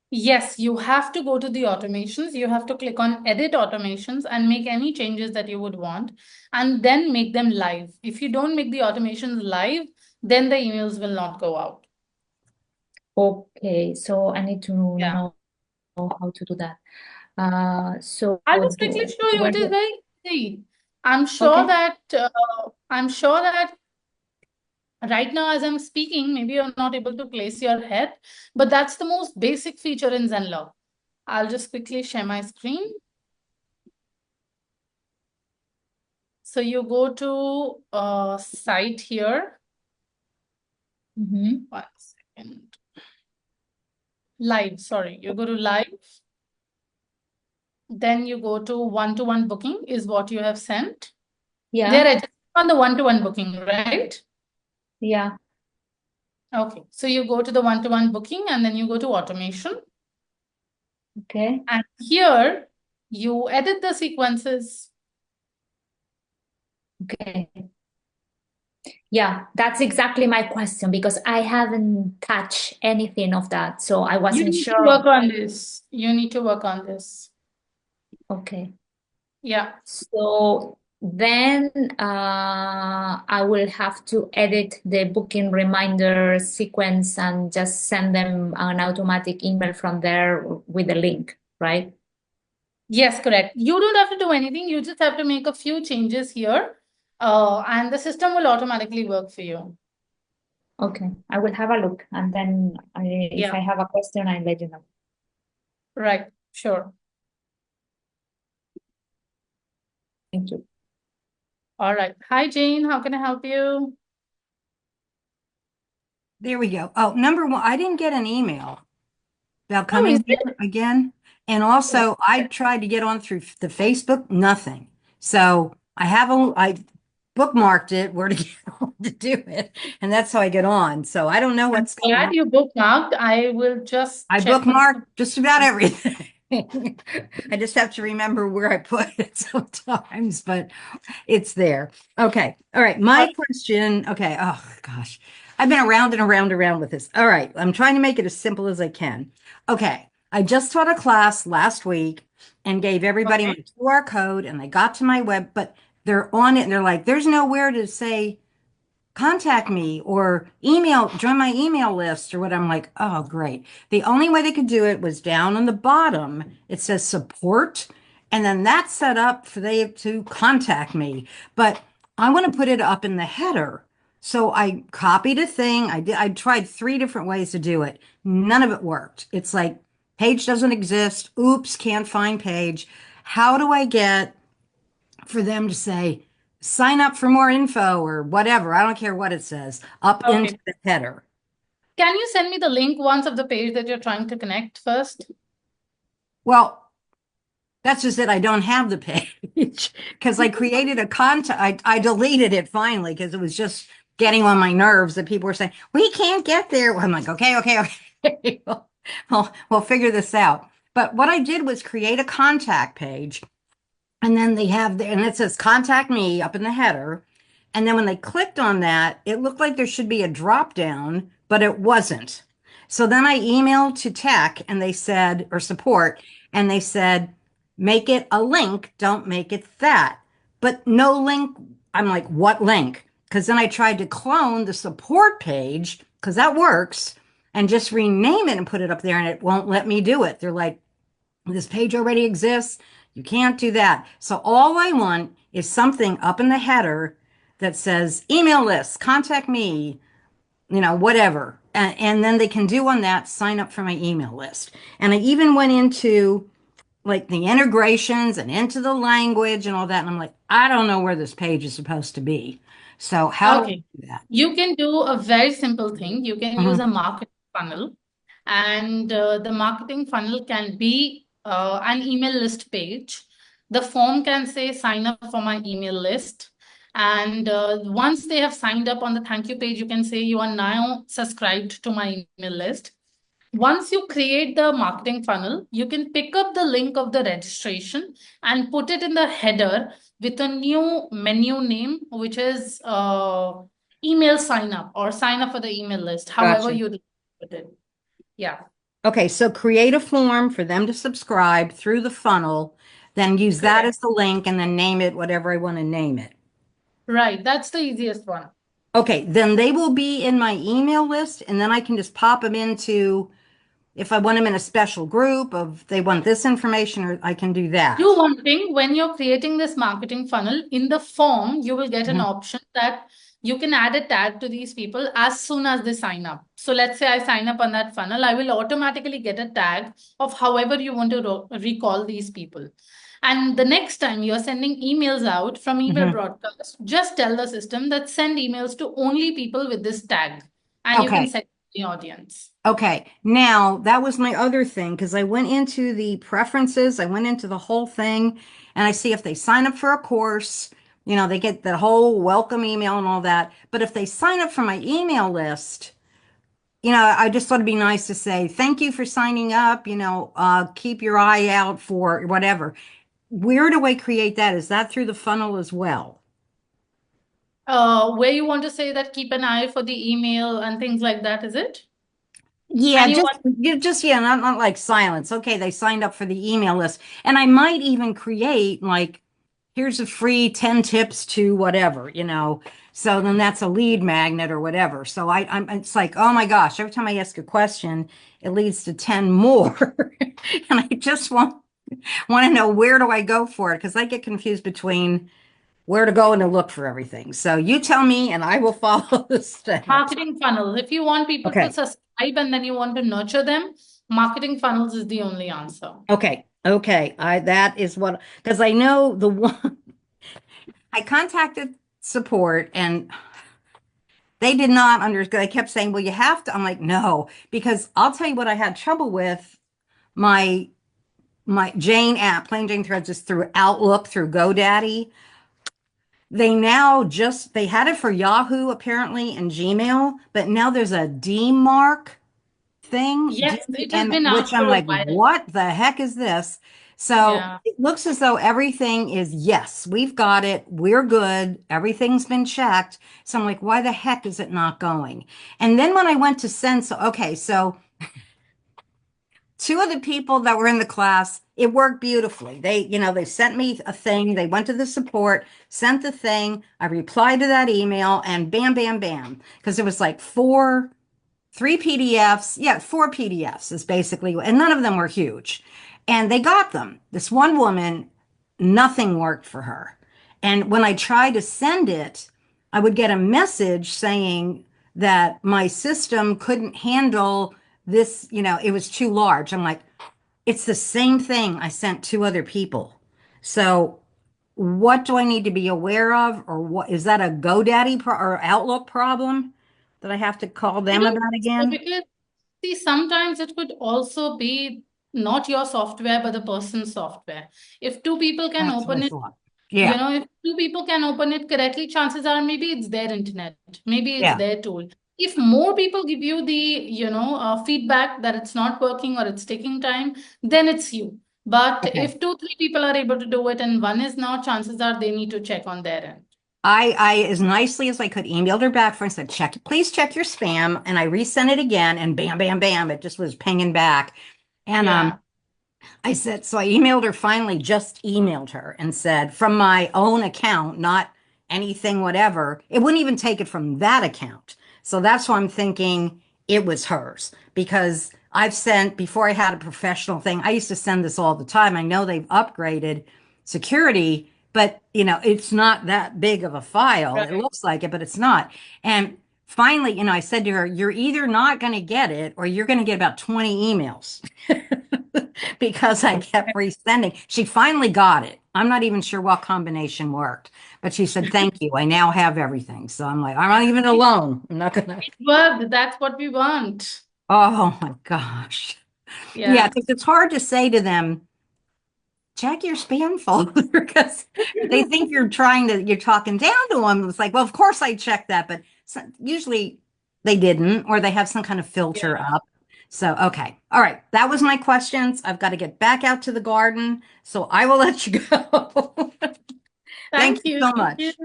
Yes, you have to go to the automations. You have to click on edit automations and make any changes that you would want and then make them live. If you don't make the automations live, then the emails will not go out. Okay, so I need to Yeah. know how to do that. So I'll just quickly show you. where It is do, very easy. I'm sure okay. that right now as I'm speaking, maybe you're not able to place your head, but that's the most basic feature in Zenler. I'll just quickly share my screen. So you go to site here. Mm-hmm. 1 second. Live, sorry. You go to live. Then you go to one-to-one booking is what you have sent. They're Yeah, adjusting on the one-to-one booking, right? yeah. Okay. So you go to the one-to-one booking and then you go to automation. Okay. And here you edit the sequences. Okay. Yeah, that's exactly my question because I haven't touched anything of that. So I You wasn't need to sure. work on this. You need to work on this. Okay. Yeah. So then I will have to edit the booking reminder sequence and just send them an automatic email from there with a link, right? Yes, correct. You don't have to do anything. You just have to make a few changes here, and the system will automatically work for you. Okay, I will have a look and then if Yeah, I have a question, I'll let you know. right. Sure. Thank you. All right. Hi, Jane. How can I help you? There we go. Oh, number one, I didn't get an email about Oh, is coming it? here again. And also, I tried to get on through the Facebook, nothing. So I bookmarked it where to get on to do it. And that's how I get on. So I don't know I'm what's going glad on. you bookmarked. I will just I check with bookmarked you. just about everything. I just have to remember where I put it sometimes, but it's there. Okay. All right. My question. Okay. Oh gosh. I've been around and around and around with this. All right. I'm trying to make it as simple as I can. Okay. I just taught a class last week and gave everybody my Okay. QR code and they got to my web, but they're on it and they're like, there's nowhere to say contact me or join my email list or what. I'm like, oh, great. The only way they could do it was down on the bottom. It says support. And then that's set up for they to contact me. But I want to put it up in the header. So I copied a thing. I tried 3 different ways to do it. None of it worked. It's like page doesn't exist. Oops, can't find page. How do I get for them to say, sign up for more info or whatever? I don't care what it says, up into Okay. the header. Can you send me the link once of the page that you're trying to connect first? Well, that's just it. I don't have the page because I created a contact. I deleted it finally because it was just getting on my nerves that people were saying, we can't get there. Well, I'm like, okay. We'll figure this out. But what I did was create a contact page. And then and it says contact me up in the header. And then when they clicked on that, it looked like there should be a drop down, but it wasn't. So then I emailed to tech and they said, or support, and they said, make it a link, don't make it that. But no link. I'm like, what link? Because then I tried to clone the support page, because that works, and just rename it and put it up there, and it won't let me do it. They're like, this page already exists. You can't do that. So all I want is something up in the header that says email list, contact me, whatever. And then they can do on that, sign up for my email list. And I even went into like the integrations and into the language and all that. And I'm like, I don't know where this page is supposed to be. So how do I Okay. do that? You can do a very simple thing. You can use Mhm. a marketing funnel, and the marketing funnel can be an email list page. The form can say sign up for my email list. And once they have signed up on the thank you page, you can say you are now subscribed to my email list. Once you create the marketing funnel, you can pick up the link of the registration and put it in the header with a new menu name, which is email sign up or sign up for the email list, however Gotcha. you put it. Yeah. Okay, so create a form for them to subscribe through the funnel, then use that Correct. as the link and then name it whatever I want to name it. Right. That's the easiest one. Okay, then they will be in my email list and then I can just pop them into, if I want them in a special group of they want this information, or I can do that. Do one thing when you're creating this marketing funnel in the form, you will get an Mhm. option that you can add a tag to these people as soon as they sign up. So let's say I sign up on that funnel, I will automatically get a tag of however you want to recall these people. And the next time you're sending emails out from email Mhm. broadcast, just tell the system that send emails to only people with this tag, and you can Okay. set the audience. Okay, now that was my other thing because I went into the preferences, I went into the whole thing, and I see if they sign up for a course, they get the whole welcome email and all that. But if they sign up for my email list, I just thought it'd be nice to say, thank you for signing up, keep your eye out for whatever. Where do I create that? Is that through the funnel as well? Where you want to say that keep an eye for the email and things like that, is it? Yeah, And you want yeah, not like silence. Okay, they signed up for the email list. And I might even create like, here's a free 10 tips to whatever, So then that's a lead magnet or whatever. So it's like, oh my gosh, every time I ask a question, it leads to 10 more. And I just want to know where do I go for it? Because I get confused between where to go and to look for everything. So you tell me and I will follow the steps. marketing funnels. If you want people to Okay. subscribe and then you want to nurture them, marketing funnels is the only answer. Okay. Okay. That is what, because I know the one I contacted support and they did not understand. They kept saying, well, you have to. I'm like, no, because I'll tell you what I had trouble with. My Jane app, Plain Jane Threads, is through Outlook, through GoDaddy. They had it for Yahoo apparently and Gmail, but now there's a D mark thing, Yes, it has DMM, been which out I'm for a like, while. what the heck is this? So Yeah. it looks as though everything is, yes, we've got it. We're good. Everything's been checked. So I'm like, why the heck is it not going? And then when I went to send, so two of the people that were in the class, it worked beautifully. They sent me a thing. They went to the support, sent the thing. I replied to that email and bam, bam, bam. Because it was like three PDFs. Yeah, four PDFs is basically, and none of them were huge. And they got them. This one woman, nothing worked for her. And when I tried to send it, I would get a message saying that my system couldn't handle this, it was too large. I'm like, it's the same thing I sent two other people. So what do I need to be aware of? Or what is that a GoDaddy or Outlook problem that I have to call I them don't about think so, again? because see, sometimes it could also be not your software, but the person's software. If two people can That's what I open it, thought. Yeah, if two people can open it correctly, chances are maybe it's their internet, maybe it's yeah. their tool. If more people give you the, feedback that it's not working or it's taking time, then it's you. But Okay. if two, three people are able to do it and one is not, chances are they need to check on their end. I as nicely as I could emailed her back for and said, please check your spam. And I resent it again and bam, bam, bam, it just was pinging back. And Yeah. I said, so I emailed her finally, just emailed her and said, from my own account, not anything, whatever. It wouldn't even take it from that account. So that's why I'm thinking it was hers because I've sent, before I had a professional thing, I used to send this all the time. I know they've upgraded security, but it's not that big of a file. It Right. looks like it, but it's not. And finally, I said to her, you're either not going to get it or you're going to get about 20 emails. Because I kept resending. She finally got it. I'm not even sure what combination worked, but she said, thank you. I now have everything. So I'm like, I'm not even alone. I'm not gonna. It worked. That's what we want. Oh my gosh. Yeah, Yeah. because it's hard to say to them, check your spam folder because they think you're talking down to them. It's like, well, of course I checked that, but usually they didn't, or they have some kind of filter Yeah. up. So, okay. All right. That was my questions. I've got to get back out to the garden. So I will let you go. Thank Thank you you. so Thank you. much.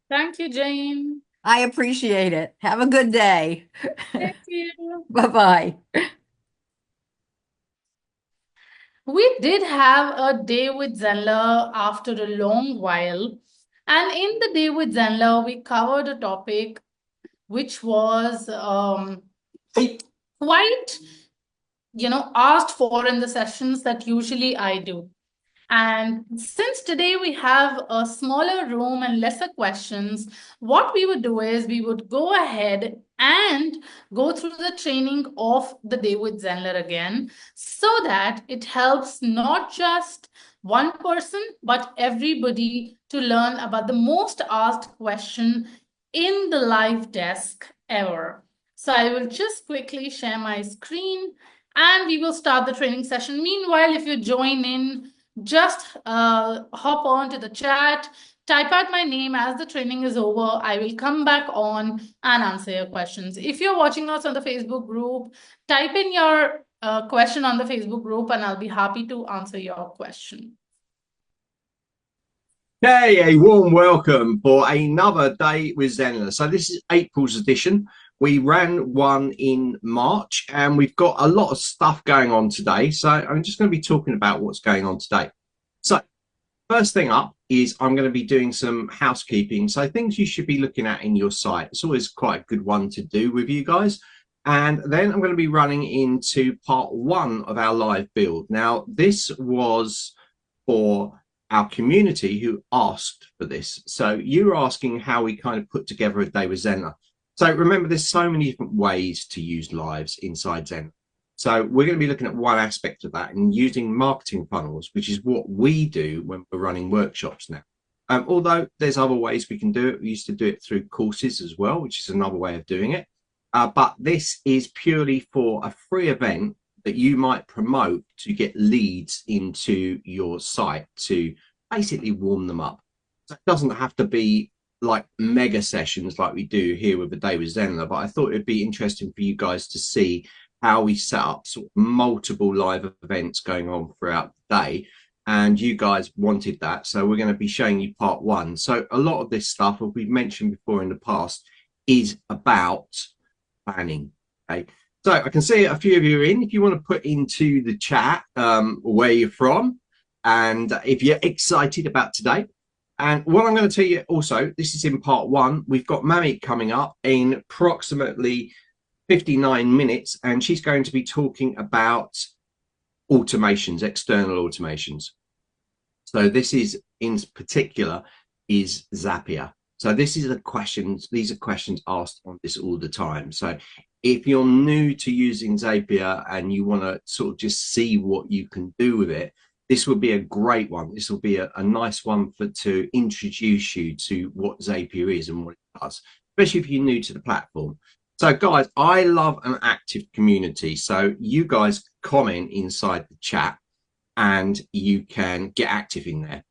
Thank you, Jane. I appreciate it. Have a good day. Thank you. Bye-bye. We did have a day with Zenler after a long while. And in the day with Zenler, we covered a topic which was quite, asked for in the sessions that usually I do. And since today we have a smaller room and lesser questions, what we would do is we would go ahead and go through the training of the day with Zenler again, so that it helps not just one person, but everybody to learn about the most asked question in the live desk ever. So I will just quickly share my screen and we will start the training session. Meanwhile, if you join in, just hop on to the chat, type out my name. As the training is over, I will come back on and answer your questions. If you're watching us on the Facebook group, type in your question on the Facebook group and I'll be happy to answer your question. Hey, a warm welcome for another day with Zenler. So this is April's edition. We ran one in March and we've got a lot of stuff going on today. So I'm just going to be talking about what's going on today. So first thing up is I'm going to be doing some housekeeping. So things you should be looking at in your site. It's always quite a good one to do with you guys. And then I'm going to be running into part one of our live build. Now, this was for our community who asked for this. So you were asking how we kind of put together a day with Zenler. So remember, there's so many different ways to use lives inside Zenler. So we're going to be looking at one aspect of that and using marketing funnels, which is what we do when we're running workshops now. Although there's other ways we can do it. We used to do it through courses as well, which is another way of doing it. But this is purely for a free event that you might promote to get leads into your site to basically warm them up. So it doesn't have to be like mega sessions like we do here with the day with Zenler, but I thought it'd be interesting for you guys to see how we set up sort of multiple live events going on throughout the day. And you guys wanted that, so we're going to be showing you part one. So a lot of this stuff, as we've mentioned before in the past, is about planning. Okay, so I can see a few of you are in. If you want to put into the chat where you're from and if you're excited about today. And what I'm going to tell you also, this is in part one. We've got Mamie coming up in approximately 59 minutes, and she's going to be talking about automations, external automations. So this is in particular is Zapier. So this is these are questions asked on this all the time. So if you're new to using Zapier and you want to sort of just see what you can do with it, this will be a great one. This will be a nice one to introduce you to what Zapier is and what it does, especially if you're new to the platform. So guys, I love an active community. So you guys comment inside the chat and you can get active in there.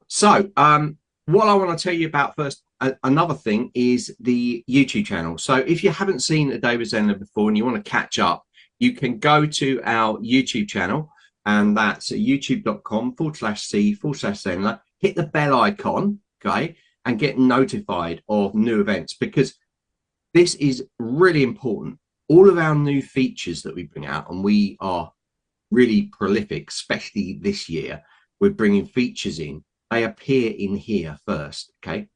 So what I want to tell you about first, another thing is the YouTube channel. So if you haven't seen a day with Zenler before and you want to catch up, you can go to our YouTube channel, and that's youtube.com/c/Zenler. Hit the bell icon, okay, and get notified of new events, because this is really important. All of our new features that we bring out, and we are really prolific, especially this year, we're bringing features in. They appear in here first, okay?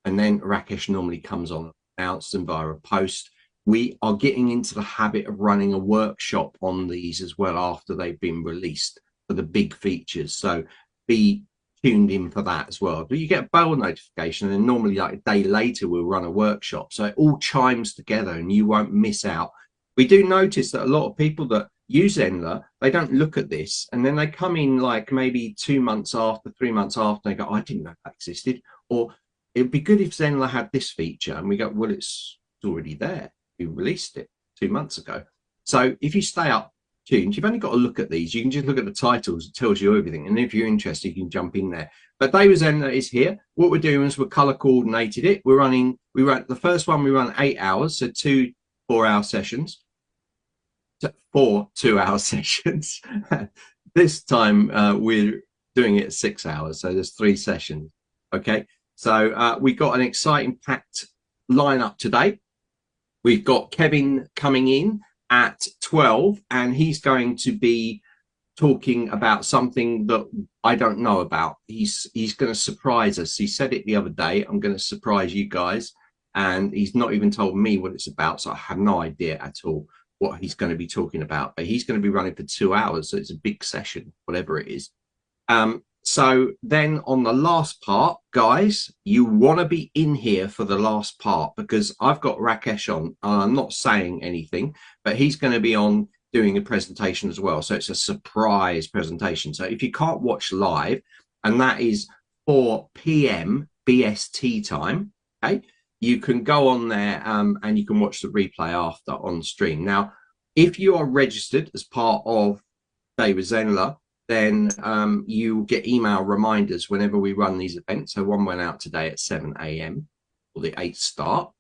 And then Rakesh normally comes on, announces them via a post. We are getting into the habit of running a workshop on these as well after they've been released for the big features. So be tuned in for that as well. But you get a bell notification, and then normally like a day later we'll run a workshop. So it all chimes together and you won't miss out. We do notice that a lot of people that use Zenler, they don't look at this, and then they come in like maybe 2 months after, 3 months after, they go, I didn't know that existed. Or it'd be good if Zenler had this feature, and we go, well, it's already there. We released it 2 months ago. So if you stay up tuned, you've only got to look at these. You can just look at the titles. It tells you everything. And if you're interested, you can jump in there. But Day with Zenler is here. What we're doing is we're color coordinated it. We ran the first one, we run 8 hours. So 2 4-hour sessions. 4 2-hour sessions. This time we're doing it 6 hours. So there's 3 sessions. Okay. So we got an exciting packed lineup today. We've got Kevin coming in at 12, and he's going to be talking about something that I don't know about. He's going to surprise us. He said it the other day. I'm going to surprise you guys, and he's not even told me what it's about, so I have no idea at all what he's going to be talking about. But he's going to be running for 2 hours, so it's a big session, whatever it is. So then on the last part, guys, you want to be in here for the last part, because I've got Rakesh on. I'm not saying anything, but he's going to be on doing a presentation as well. So it's a surprise presentation. So if you can't watch live, and that is 4 p.m. BST time, okay, you can go on there and you can watch the replay after on stream. Now, if you are registered as part of Day with Zenler, then you get email reminders whenever we run these events. So one went out today at 7 a.m. or the 8th start,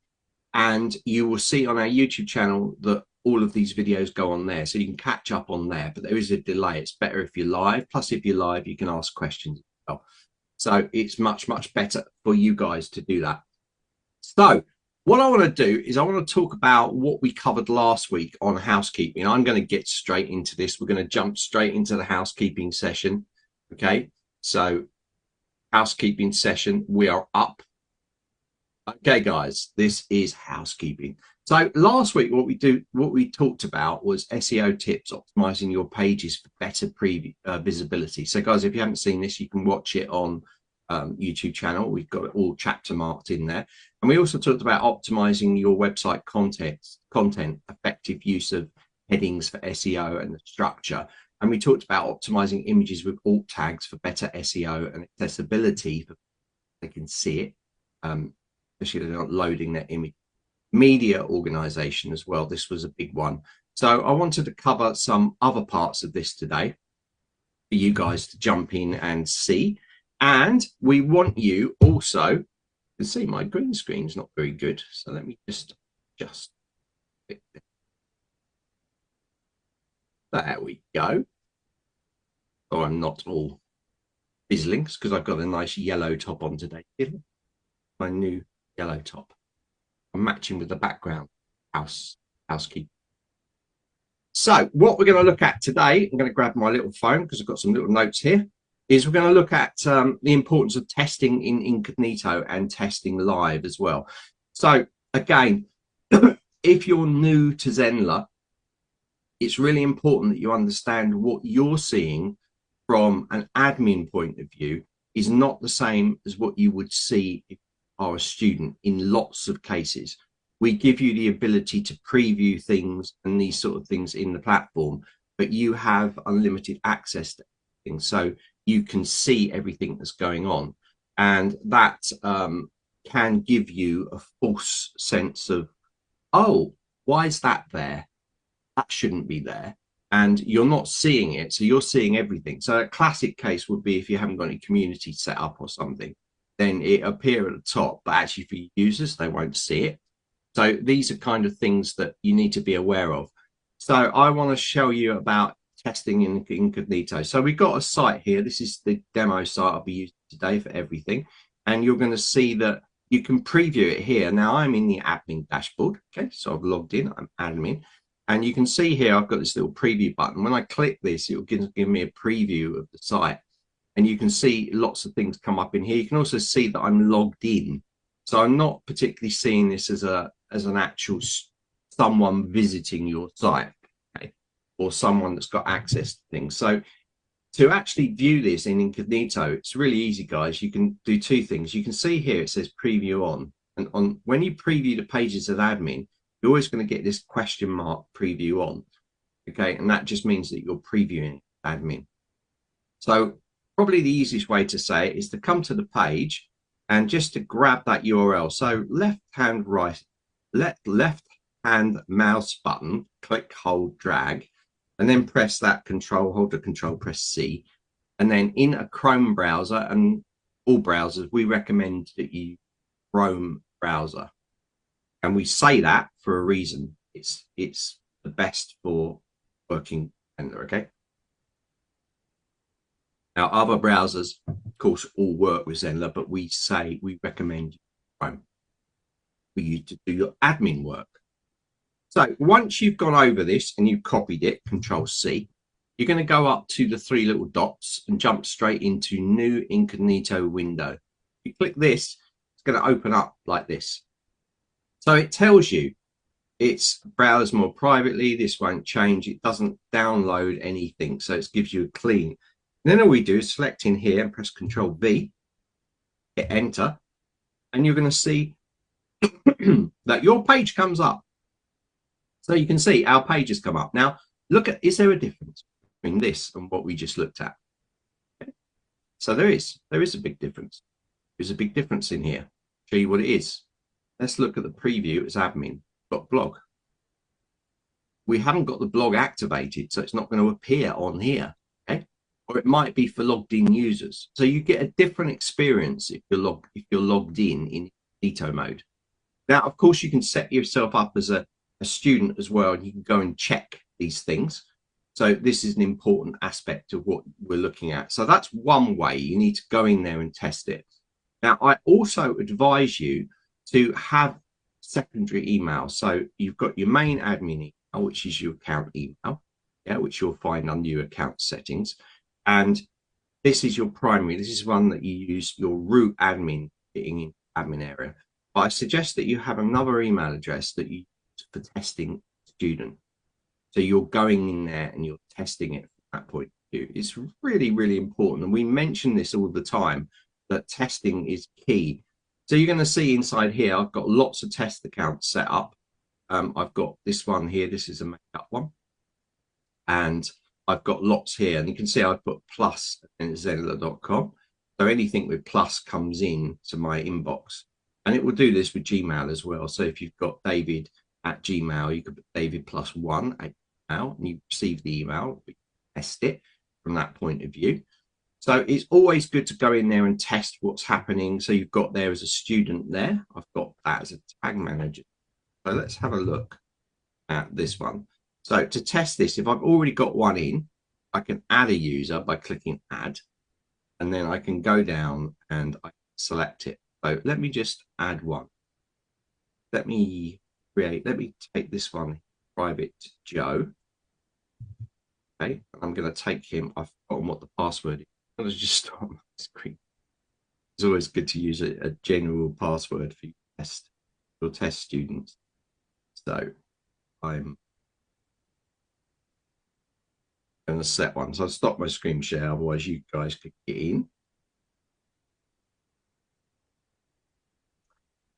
and you will see on our YouTube channel that all of these videos go on there, so you can catch up on there. But there is a delay. It's better if you're live. Plus, if you're live, you can ask questions as well. So it's much better for you guys to do that. So what I want to do is I want to talk about what we covered last week on housekeeping. I'm going to get straight into this. We're going to jump straight into the housekeeping session. Okay, so housekeeping session, we are up. Okay, guys, this is housekeeping. So last week, what we talked about was SEO tips, optimizing your pages for better visibility. So guys, if you haven't seen this, you can watch it on YouTube channel. We've got it all chapter marked in there. And we also talked about optimizing your website content, effective use of headings for SEO and the structure. And we talked about optimizing images with alt tags for better SEO and accessibility, for they can see it, especially they're not loading their image. Media organization as well. This was a big one. So I wanted to cover some other parts of this today for you guys to jump in and see. And we want you also, you can see my green screen's not very good. So let me just there we go. Oh, I'm not all fizzling because I've got a nice yellow top on today. My new yellow top. I'm matching with the background housekeeping. So what we're going to look at today, I'm going to grab my little phone because I've got some little notes here, is we're going to look at the importance of testing in incognito and testing live as well. So again, if you're new to Zenler, it's really important that you understand what you're seeing from an admin point of view is not the same as what you would see if you are a student. In lots of cases, we give you the ability to preview things and these sort of things in the platform, but you have unlimited access to things, so you can see everything that's going on, and that can give you a false sense of, oh, why is that there? That shouldn't be there. And you're not seeing it, so you're seeing everything. So a classic case would be if you haven't got any community set up or something, then it appear at the top, but actually for users, they won't see it. So these are kind of things that you need to be aware of. So I want to show you about testing in incognito. So we've got a site here. This is the demo site I'll be using today for everything. And you're going to see that you can preview it here. Now I'm in the admin dashboard. Okay, so I've logged in, I'm admin. And you can see here, I've got this little preview button. When I click this, it will give me a preview of the site. And you can see lots of things come up in here. You can also see that I'm logged in. So I'm not particularly seeing this as an actual someone visiting your site, okay, or someone that's got access to things. So to actually view this in incognito, it's really easy, guys. You can do two things. You can see here, it says preview on. And when you preview the pages of admin, you're always going to get this question mark preview on, okay? And that just means that you're previewing admin. So probably the easiest way to say it is to come to the page and just to grab that URL. So left hand mouse button, click, hold, drag, and then press that control, hold the control, press C. And then in a Chrome browser, and all browsers, we recommend that you Chrome browser. And we say that for a reason. It's the best for working Zenler, okay? Now, other browsers, of course, all work with Zenler, but we recommend Chrome for you to do your admin work. So once you've gone over this and you've copied it, Control C, you're going to go up to the 3 little dots and jump straight into new incognito window. You click this, it's going to open up like this. So it tells you it's browse more privately. This won't change. It doesn't download anything. So it gives you a clean. And then all we do is select in here and press Control V, hit enter, and you're going to see that your page comes up. So you can see our page has come up. Now, look at, is there a difference between this and what we just looked at? Okay. So there is a big difference. There's a big difference in here. Show you what it is. Let's look at the preview as admin.blog. We haven't got the blog activated, so it's not going to appear on here. Okay. Or it might be for logged in users. So you get a different experience if you're logged in incognito mode. Now, of course, you can set yourself up as a student as well, and you can go and check these things. So this is an important aspect of what we're looking at. So that's one way. You need to go in there and test it. Now, I also advise you to have secondary email. So you've got your main admin email, which is your account email, yeah, which you'll find under your account settings. And this is your primary. This is one that you use your root admin in admin area. But I suggest that you have another email address that you use for testing student. So you're going in there and you're testing it from that point of view. It's really, really important. And we mention this all the time, that testing is key. So you're going to see inside here, I've got lots of test accounts set up. I've got this one here. This is a makeup one. And I've got lots here. And you can see I've put plus in zenler.com. So anything with plus comes in to my inbox. And it will do this with Gmail as well. So if you've got David at Gmail, you could put David +1 at Gmail, and you receive the email, test it from that point of view. So it's always good to go in there and test what's happening. So you've got there as a student there. I've got that as a tag manager. So let's have a look at this one. So to test this, if I've already got one in, I can add a user by clicking add, and then I can go down and I select it. So let me just add one. Let me take this one, private Joe. Okay, I'm going to take him. I've forgotten what the password is. I'm going to just start my screen. It's always good to use a general password for your test students. So I'm going to set one. So I'll stop my screen share, otherwise you guys could get in.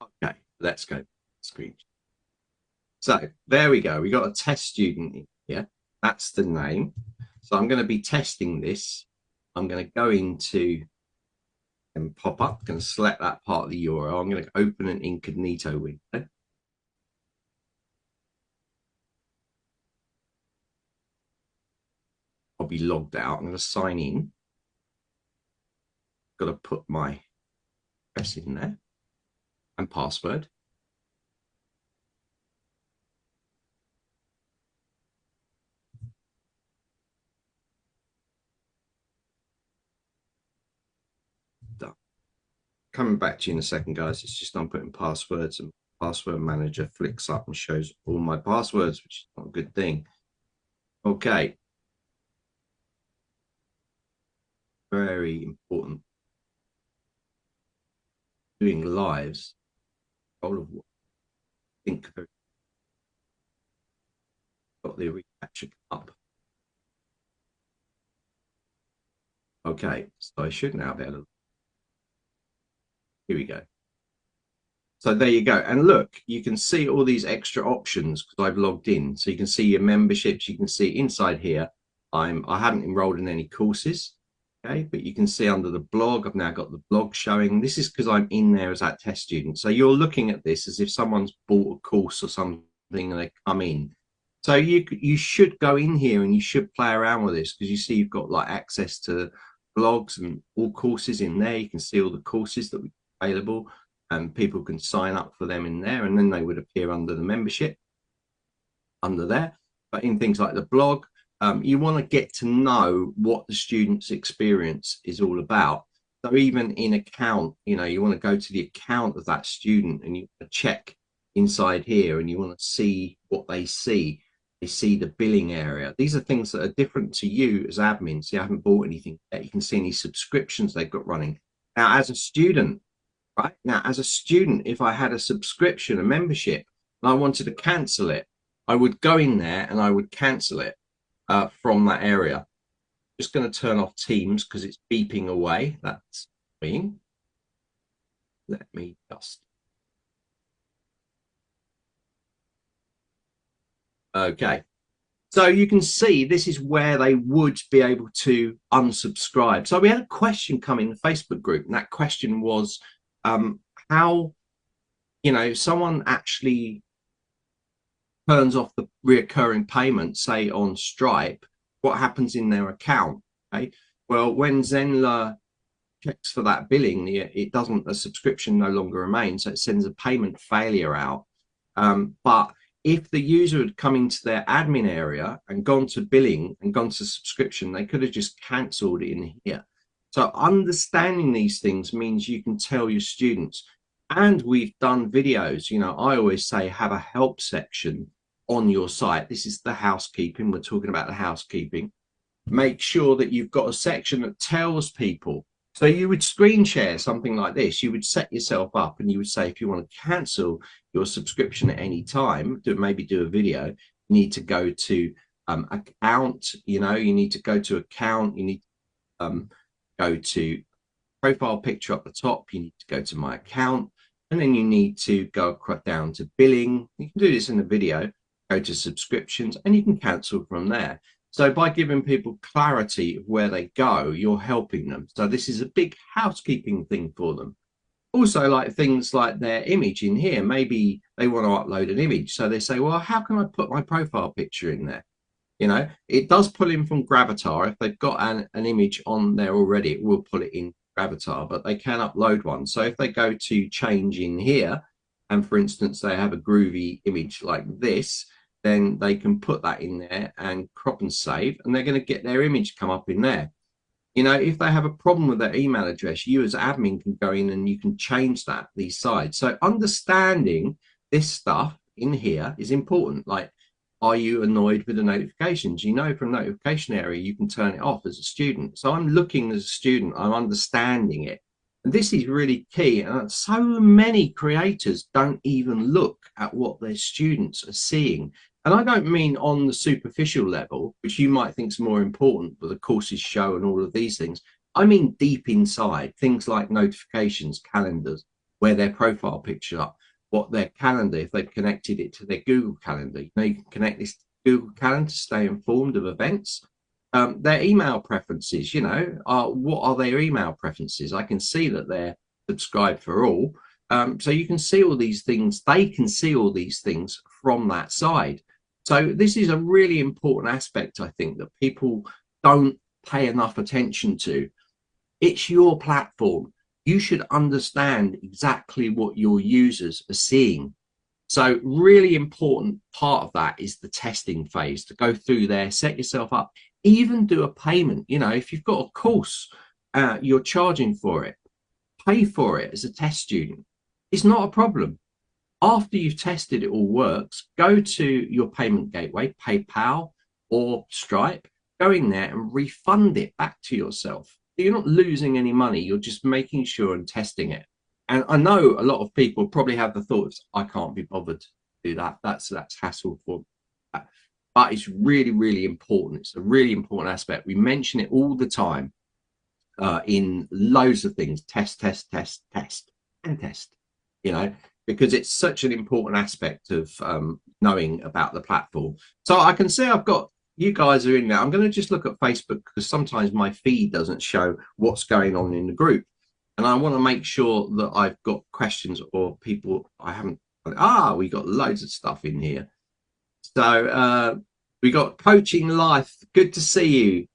Okay, let's go screen. So there we go. We got a test student in here. That's the name. So I'm going to be testing this. I'm going to go into and pop up. I'm going to select that part of the URL. I'm going to open an incognito window. I'll be logged out. I'm going to sign in. Got to put my address in there and password. Done. Coming back to you in a second, guys. It's just I'm putting passwords, and password manager flicks up and shows all my passwords, which is not a good thing. Okay. Very important. Doing lives, all of what I think got the recapture up. Okay, so I should now be able to. Here we go. So there you go. And look, you can see all these extra options because I've logged in. So you can see your memberships. You can see inside here, I haven't enrolled in any courses. Okay, but you can see under the blog, I've now got the blog showing. This is because I'm in there as that test student. So you're looking at this as if someone's bought a course or something and they come in. So you should go in here and you should play around with this because you see you've got like access to blogs and all courses in there. You can see all the courses that are available and people can sign up for them in there, and then they would appear under the membership under there. But in things like the blog, you want to get to know what the student's experience is all about. So even in account, you know, you want to go to the account of that student and you check inside here and you want to see what they see. They see the billing area. These are things that are different to you as admins. You haven't bought anything yet. You can see any subscriptions they've got running. Now, as a student, right now, as a student, if I had a subscription, a membership, and I wanted to cancel it, I would go in there and I would cancel it from that area. Just going to turn off Teams because it's beeping away. That's annoying. Let me just. Okay. So you can see this is where they would be able to unsubscribe. So we had a question come in the Facebook group, and that question was how, you know, someone actually turns off the reoccurring payment, say on Stripe, what happens in their account? Okay. Well, when Zenler checks for that billing, it doesn't, a subscription no longer remains, so it sends a payment failure out. But if the user had come into their admin area and gone to billing and gone to subscription, they could have just cancelled it in here. So understanding these things means you can tell your students. And we've done videos, you know, I always say have a help section on your site. This is the housekeeping. We're talking about the housekeeping. Make sure that you've got a section that tells people. So you would screen share something like this. You would set yourself up and you would say, if you want to cancel your subscription at any time, maybe do a video, you need to go to account, you know, you need to go to account, you need to go to profile picture up the top, you need to go to my account, and then you need to go down to billing. You can do this in the video, go to subscriptions, and you can cancel from there. So by giving people clarity of where they go, you're helping them. So this is a big housekeeping thing for them. Also, like things like their image in here, maybe they want to upload an image. So they say, well, how can I put my profile picture in there? You know, it does pull in from Gravatar. If they've got an image on there already, it will pull it in Gravatar, but they can upload one. So if they go to change in here, and for instance, they have a groovy image like this, then they can put that in there and crop and save, and they're going to get their image come up in there. You know, if they have a problem with their email address, you as admin can go in and you can change that, these sides. So understanding this stuff in here is important. Like, are you annoyed with the notifications? You know, from notification area, you can turn it off as a student. So I'm looking as a student, I'm understanding it. And this is really key. And so many creators don't even look at what their students are seeing. And I don't mean on the superficial level, which you might think is more important, but the courses show and all of these things. I mean deep inside, things like notifications, calendars, where their profile picture up, what their calendar, if they've connected it to their Google Calendar. You know, you can connect this to Google Calendar to stay informed of events. Their email preferences, you know, what are their email preferences? I can see that they're subscribed for all. So you can see all these things. They can see all these things from that side. So this is a really important aspect, I think, that people don't pay enough attention to. It's your platform. You should understand exactly what your users are seeing. So really important part of that is the testing phase, to go through there, set yourself up, even do a payment. You know, if you've got a course, you're charging for it, pay for it as a test student. It's not a problem. After you've tested it all works, go to your payment gateway, PayPal or Stripe, go in there and refund it back to yourself. You're not losing any money. You're just making sure and testing it. And I know a lot of people probably have the thoughts, I can't be bothered to do that. That's hassle for that. But it's really, really important. It's a really important aspect. We mention it all the time in loads of things. Test, test, test, test, and test, you know, because it's such an important aspect of knowing about the platform. So I can see I've got, you guys are in there. I'm going to just look at Facebook because sometimes my feed doesn't show what's going on in the group. And I want to make sure that I've got questions or people I haven't. We got loads of stuff in here. So we got Coaching Life. Good to see you.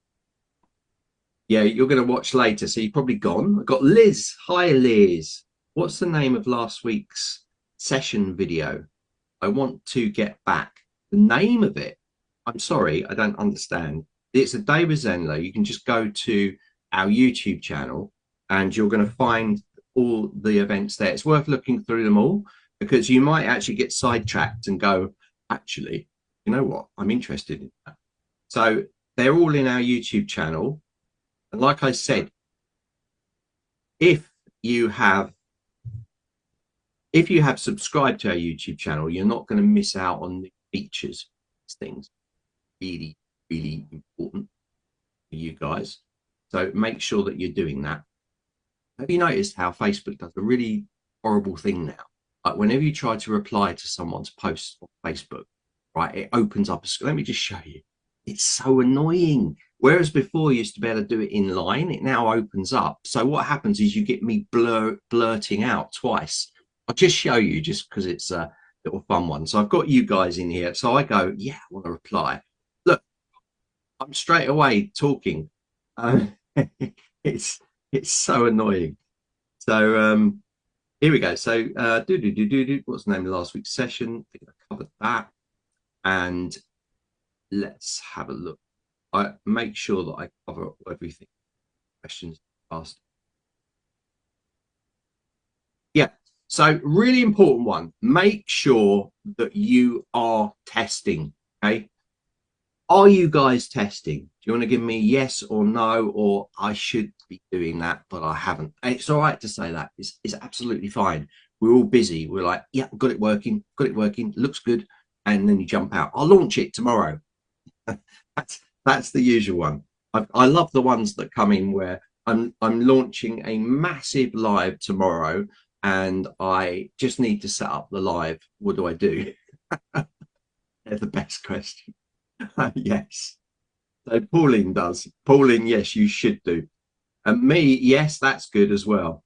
Yeah, you're going to watch later, so you've probably gone. I've got Liz. Hi, Liz. What's the name of last week's session video? I want to get back. The name of it, I'm sorry, I don't understand. It's a day with Zenler. You can just go to our YouTube channel and you're going to find all the events there. It's worth looking through them all because you might actually get sidetracked and go, actually, you know what, I'm interested in that. So they're all in our YouTube channel. And like I said, if you have subscribed to our YouTube channel, you're not going to miss out on the features. These things really, really important for you guys. So make sure that you're doing that. Have you noticed how Facebook does a really horrible thing now? Like whenever you try to reply to someone's post on Facebook, right, it opens up a screen. Let me just show you. It's so annoying. Whereas before you used to be able to do it in line, it now opens up. So what happens is you get me blurting out twice. I'll just show you just because it's a little fun one. So I've got you guys in here. So I go, yeah, I want to reply. Look, I'm straight away talking. It's so annoying. So here we go. So what's the name of last week's session? I think I covered that. And let's have a look. I make sure that I cover everything. Questions asked. Yeah. So really important one. Make sure that you are testing. Okay. Are you guys testing? Do you want to give me yes or no, or I should be doing that, but I haven't? It's all right to say that. It's absolutely fine. We're all busy. We're like, yeah, got it working, looks good. And then you jump out. I'll launch it tomorrow. That's the usual one. I love the ones that come in where I'm launching a massive live tomorrow and I just need to set up the live. What do I do? They're the best question. Yes. So Pauline does. Pauline, yes, you should do. And me, yes, that's good as well.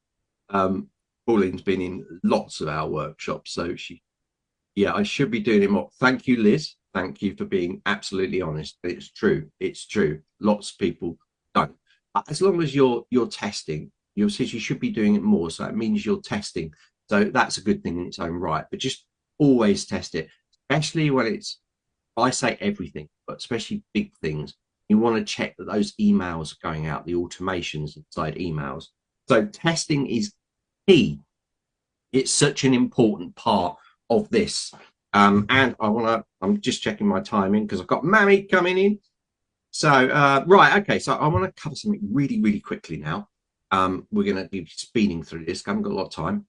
Pauline's been in lots of our workshops, so yeah, I should be doing it more. Thank you, Liz. Thank you for being absolutely honest. It's true. It's true. Lots of people don't. As long as you're testing, you should be doing it more. So it means you're testing. So that's a good thing in its own right. But just always test it, especially when it's, I say everything, but especially big things. You want to check that those emails are going out, the automations inside emails. So testing is key. It's such an important part of this. And I'm just checking my timing because I've got Mammy coming in. So, right, okay. So I want to cover something really, really quickly now. We're going to be speeding through this. I haven't got a lot of time.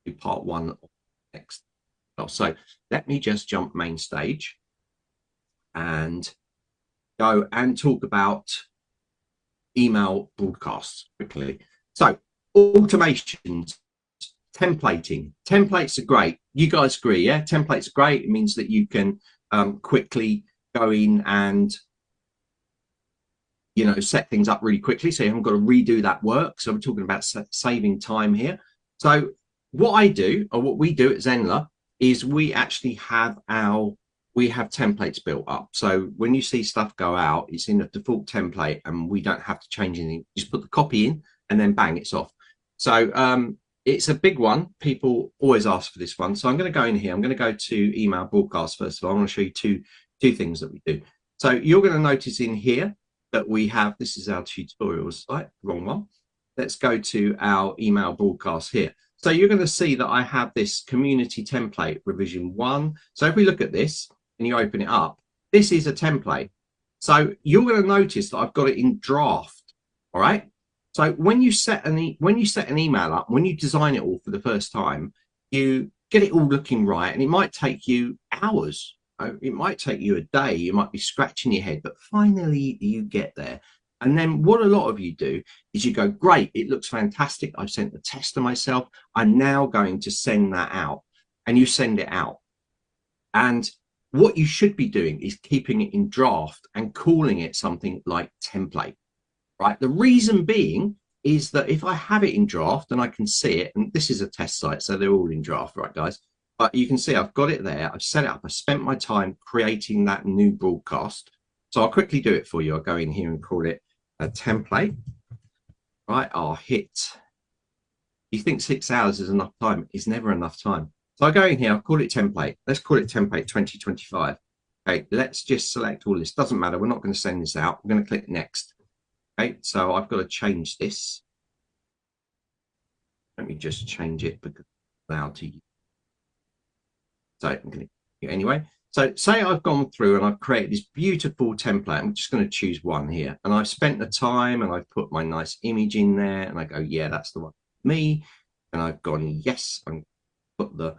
Do part one next. So let me just jump main stage and go and talk about email broadcasts quickly. So automations, templating. Templates are great. You guys agree, yeah? Templates are great. It means that you can quickly go in and, you know, set things up really quickly. So you haven't got to redo that work. So we're talking about saving time here. So what I do, or what we do at Zenler, is we actually have templates built up. So when you see stuff go out, it's in a default template and we don't have to change anything. Just put the copy in and then bang, it's off. So it's a big one. People always ask for this one. So I'm going to go in here. I'm going to go to email broadcast first of all. I want to show you two things that we do. So you're going to notice in here that we have, this is our tutorial site, wrong one. Let's go to our email broadcast here. So you're going to see that I have this community template revision 1. So if we look at this and you open it up, this is a template. So you're going to notice that I've got it in draft. All right. So when you set an email up, when you design it all for the first time, you get it all looking right, and it might take you hours. It might take you a day. You might be scratching your head, but finally you get there. And then what a lot of you do is you go, great, it looks fantastic. I've sent the test to myself. I'm now going to send that out, and you send it out. And what you should be doing is keeping it in draft and calling it something like template. Right. The reason being is that if I have it in draft and I can see it, and this is a test site, so they're all in draft, right, guys? But you can see I've got it there. I've set it up. I spent my time creating that new broadcast. So I'll quickly do it for you. I'll go in here and call it a template. Right. I'll hit. You think 6 hours is enough time? It's never enough time. So I go in here. I'll call it template. Let's call it template 2025. Okay. Let's just select all this. Doesn't matter. We're not going to send this out. We're going to click next. Okay, so I've got to change this. Let me just change it because it's allowed to use. So I'm going to anyway. So say I've gone through and I've created this beautiful template. I'm just going to choose one here, and I've spent the time and I've put my nice image in there, and I go, yeah, that's the one for me. And I've gone, yes, I'm going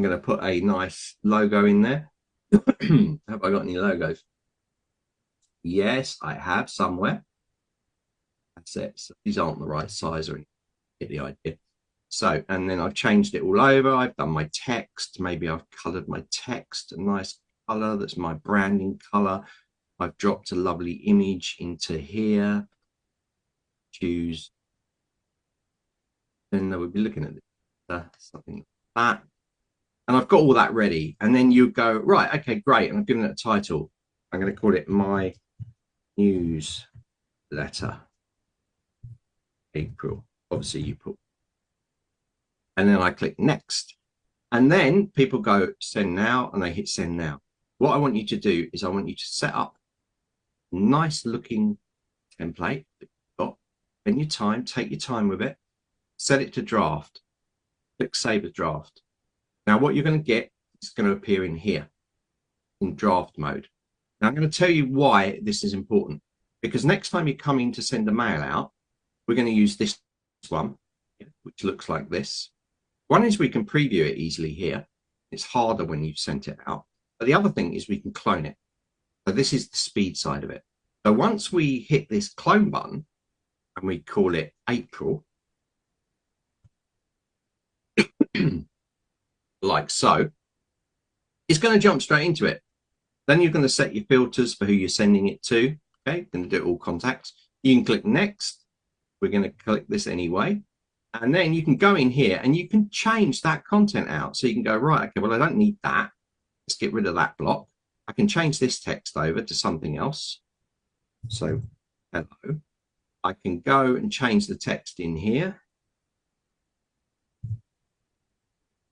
to put a nice logo in there. Have I got any logos? Yes, I have somewhere. That's it. So these aren't the right size or anything. Get the idea. So, and then I've changed it all over. I've done my text. Maybe I've colored my text a nice color. That's my branding color. I've dropped a lovely image into here. Choose. Then we'll be looking at this, something like that. And I've got all that ready. And then you go, right, okay, great. And I've given it a title. I'm going to call it My Newsletter April. Obviously, you put. And then I click next. And then people go send now, and they hit send now. What I want you to do is I want you to set up a nice looking template that you've got. Spend your time, take your time with it. Set it to draft. Click save as draft. Now what you're going to get is going to appear in here in draft mode. Now I'm going to tell you why this is important, because next time you come in to send a mail out, we're going to use this one, which looks like this. One is we can preview it easily here. It's harder when you've sent it out. But the other thing is we can clone it. So this is the speed side of it. So once we hit this clone button and we call it April, like so, it's going to jump straight into it. Then you're going to set your filters for who you're sending it to. Okay, going to do all contacts. You can click next. We're going to click this anyway. And then you can go in here and you can change that content out. So you can go, right, okay, well, I don't need that. Let's get rid of that block. I can change this text over to something else. So, hello. I can go and change the text in here.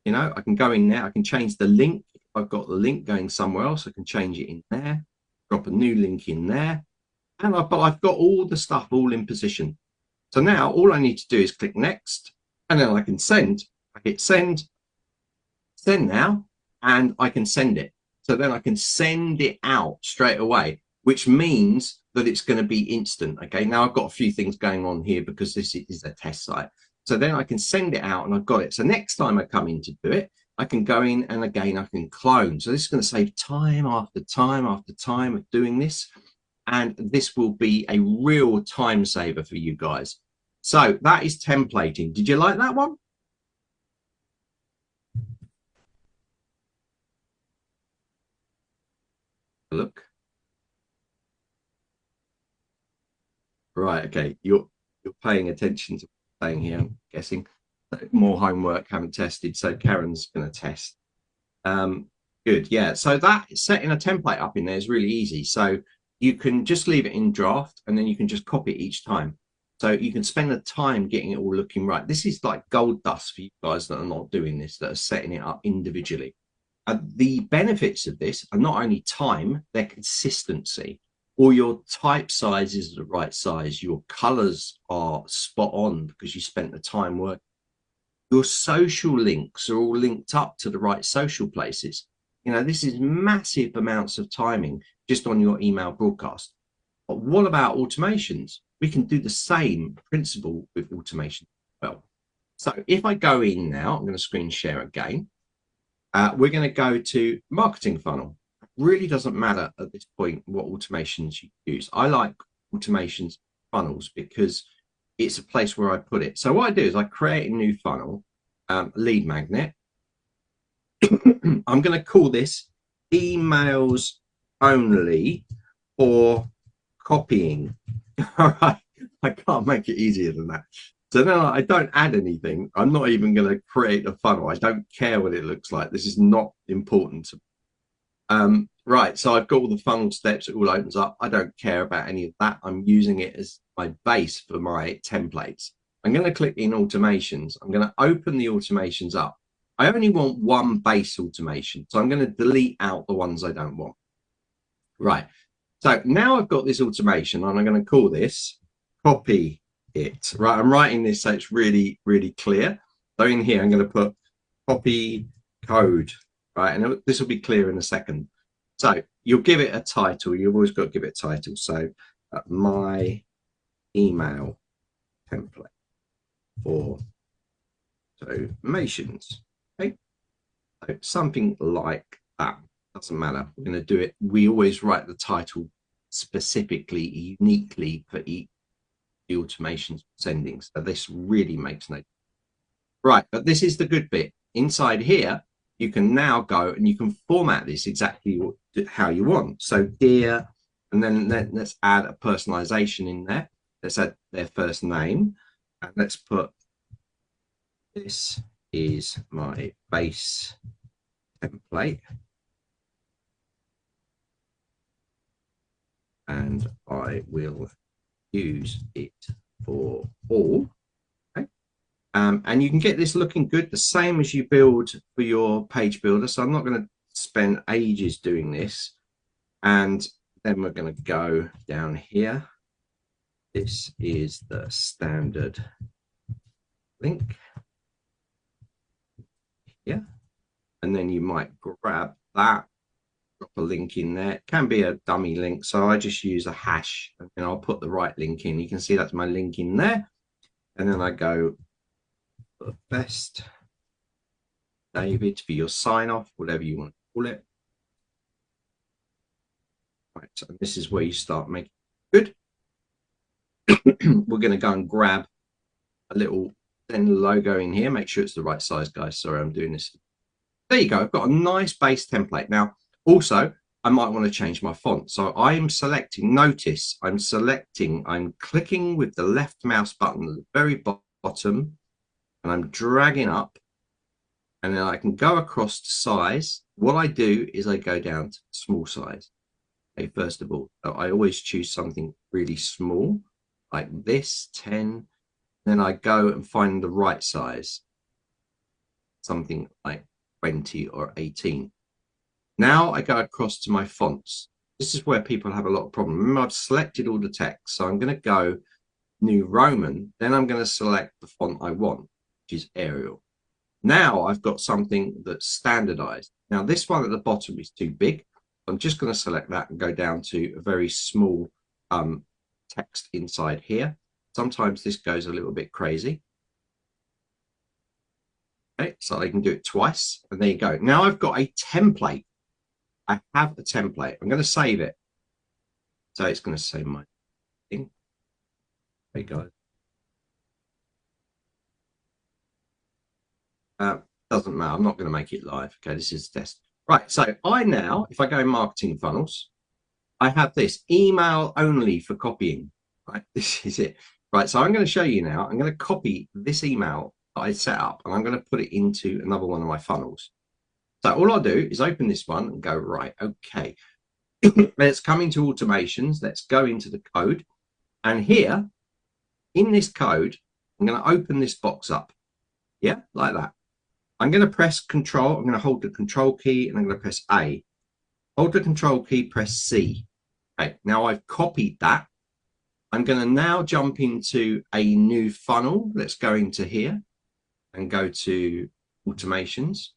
You know, I can go in there. I can change the link. If I've got the link going somewhere else, I can change it in there. Drop a new link in there. And I've got all the stuff all in position. So now all I need to do is click next, and then I can send. I hit send now, and I can send it. So then I can send it out straight away, which means that it's going to be instant. Okay, now I've got a few things going on here because this is a test site. So then I can send it out and I've got it. So next time I come in to do it, I can go in and again, I can clone. So this is going to save time after time after time of doing this. And this will be a real time saver for you guys. So that is templating. Did you like that one? Look. Right, okay. You're paying attention to what I'm saying here, I'm guessing. More homework, haven't tested. So Karen's going to test. Good, yeah. So that setting a template up in there is really easy. So you can just leave it in draft and then you can just copy it each time. So you can spend the time getting it all looking right. This is like gold dust for you guys that are not doing this, that are setting it up individually. The benefits of this are not only time, they're consistency. All your type sizes are the right size. Your colors are spot on because you spent the time working. Your social links are all linked up to the right social places. You know, this is massive amounts of timing just on your email broadcast. But what about automations? We can do the same principle with automation as well. So if I go in now, I'm going to screen share again. We're going to go to marketing funnel. It really doesn't matter at this point what automations you use. I like automations funnels because it's a place where I put it. So what I do is I create a new funnel, lead magnet. I'm going to call this emails only for copying. All right, I can't make it easier than that. So then I don't add anything. I'm not even going to create a funnel. I don't care what it looks like. This is not important to me. Right, so I've got all the funnel steps. It all opens up. I don't care about any of that. I'm using it as my base for my templates. I'm going to click in automations. I'm going to open the automations up. I only want one base automation, so I'm going to delete out the ones I don't want. Right, so now I've got this automation and I'm going to call this copy it. Right, I'm writing this so it's really, really clear. So in here, I'm going to put copy code right? And this will be clear in a second. So you'll give it a title. You've always got to give it a title. So my email template for automations. Okay, so something like that. Doesn't matter. We're going to do it. We always write the title specifically, uniquely for each the automations sending. So this really makes no difference. Right, but this is the good bit. Inside here, you can now go and you can format this exactly how you want. So dear, and then let's add a personalization in there. Let's add their first name, and let's put, this is my base template, and I will use it for all. Okay. And you can get this looking good, the same as you build for your page builder. So I'm not going to spend ages doing this. And then we're going to go down here. This is the standard link here. And then you might grab that, drop a link in there. It can be a dummy link, so I just use a hash and then I'll put the right link in. You can see that's my link in there. And then I go the best David for your sign off, whatever you want to call it. Right, so this is where you start making it good. We're going to go and grab a little then logo in here. Make sure it's the right size, guys. Sorry, I'm doing this. There you go. I've got a nice base template. Now, also, I might want to change my font. So I'm selecting, notice, I'm clicking with the left mouse button at the very bottom, and I'm dragging up, and then I can go across to size. What I do is I go down to small size. Okay, first of all, so I always choose something really small, like this, 10. Then I go and find the right size, something like 20 or 18. Now I go across to my fonts. This is where people have a lot of problem. Remember, I've selected all the text. So I'm going to go New Roman. Then I'm going to select the font I want, which is Arial. Now I've got something that's standardized. Now this one at the bottom is too big. I'm just going to select that and go down to a very small text inside here. Sometimes this goes a little bit crazy. Okay, so I can do it twice, and there you go. Now I've got a template. I have a template. I'm going to save it. So it's going to save my thing. There you go. Doesn't matter. I'm not going to make it live. Okay, this is a test. Right, so I now, if I go in marketing funnels, I have this email only for copying. Right, this is it. Right, so I'm going to show you now. I'm going to copy this email that I set up, and I'm going to put it into another one of my funnels. So all I'll do is open this one and go, right, okay. Let's come into automations. Let's go into the code. And here, in this code, I'm going to open this box up. Yeah, like that. I'm going to press Control. I'm going to hold the Control key, and I'm going to press A. Hold the Control key, press C. Okay, now I've copied that. I'm going to now jump into a new funnel. Let's go into here and go to automations.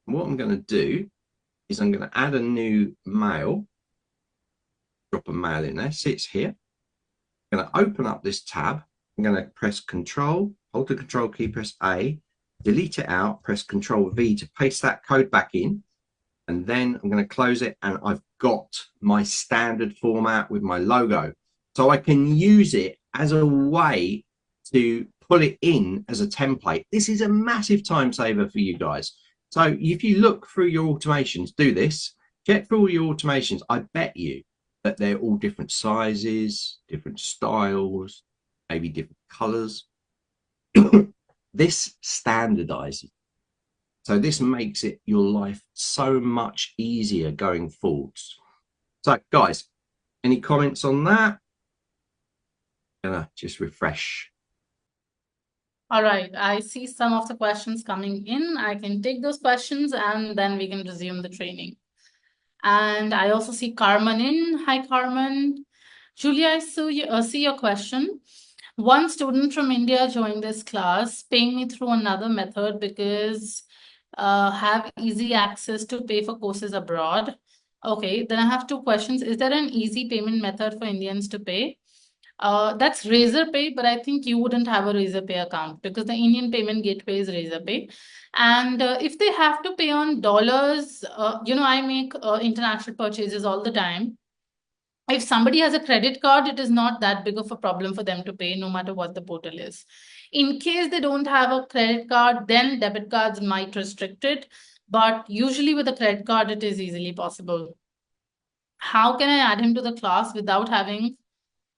And what I'm going to do is I'm going to add a new mail, drop a mail in there, see it's here. I'm going to open up this tab. I'm going to press Control, hold the Control key, press A, delete it out, press Control V to paste that code back in. And then I'm going to close it, and I've got my standard format with my logo. So I can use it as a way to pull it in as a template. This is a massive time saver for you guys. So if you look through your automations, do this, check through all your automations. I bet you that they're all different sizes, different styles, maybe different colors. This standardizes. So this makes it your life so much easier going forwards. So guys, any comments on that? Gonna just refresh. All right, I see some of the questions coming in. I can take those questions and then we can resume the training. And I also see Carmen in. Hi, Carmen. Julia, I see your question. One student from India joined this class, paying me through another method because have easy access to pay for courses abroad. Okay, then I have two questions. Is there an easy payment method for Indians to pay? That's Razorpay, but I think you wouldn't have a Razorpay account because the Indian payment gateway is Razorpay. And if they have to pay on dollars, I make international purchases all the time. If somebody has a credit card, it is not that big of a problem for them to pay, no matter what the portal is. In case they don't have a credit card, then debit cards might restrict it. But usually with a credit card, it is easily possible. How can I add him to the class without having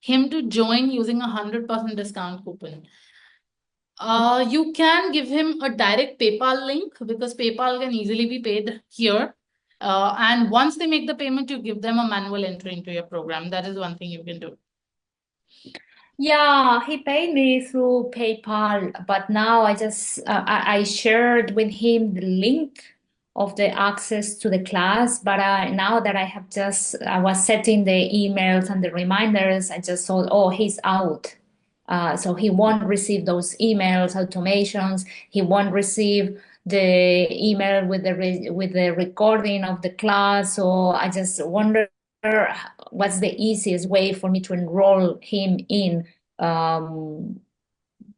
him to join using 100% discount coupon? You can give him a direct PayPal link because PayPal can easily be paid here. And once they make the payment, you give them a manual entry into your program. That is one thing you can do. Yeah, he paid me through PayPal, but now I shared with him the link of the access to the class. But now that I was setting the emails and the reminders, I just thought, oh, he's out. So he won't receive those emails, automations. He won't receive the email with the recording of the class. So I just wonder what's the easiest way for me to enroll him in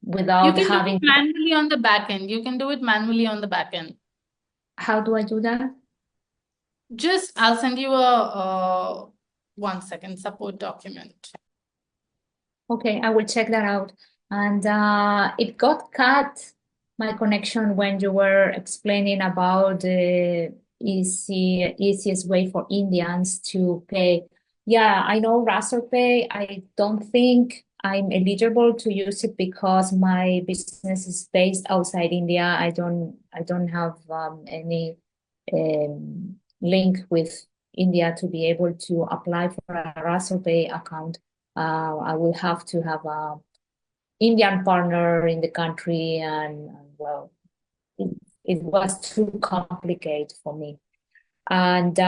without You can having do it manually on the back end. You can do it manually on the back end. How do I do that? Just, I'll send you a 1 second support document. Okay, I will check that out. And it got cut, my connection, when you were explaining about the easiest way for Indians to pay. Yeah, I know Razorpay. I don't think I'm eligible to use it because my business is based outside India. I don't have any link with India to be able to apply for a Razorpay account. I will have to have a Indian partner in the country, and well, it was too complicated for me. And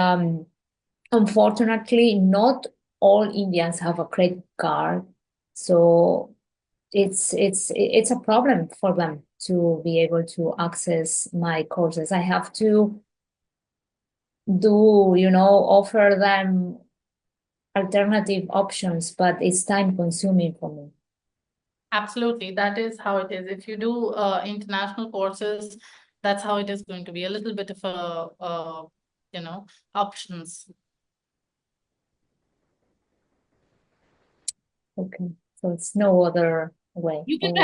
unfortunately, not all Indians have a credit card, so it's a problem for them to be able to access my courses. I have to offer them alternative options, but it's time consuming for me. Absolutely, that is how it is. If you do international courses, that's how it is going to be. A little bit of options. Okay, so it's no other way. You can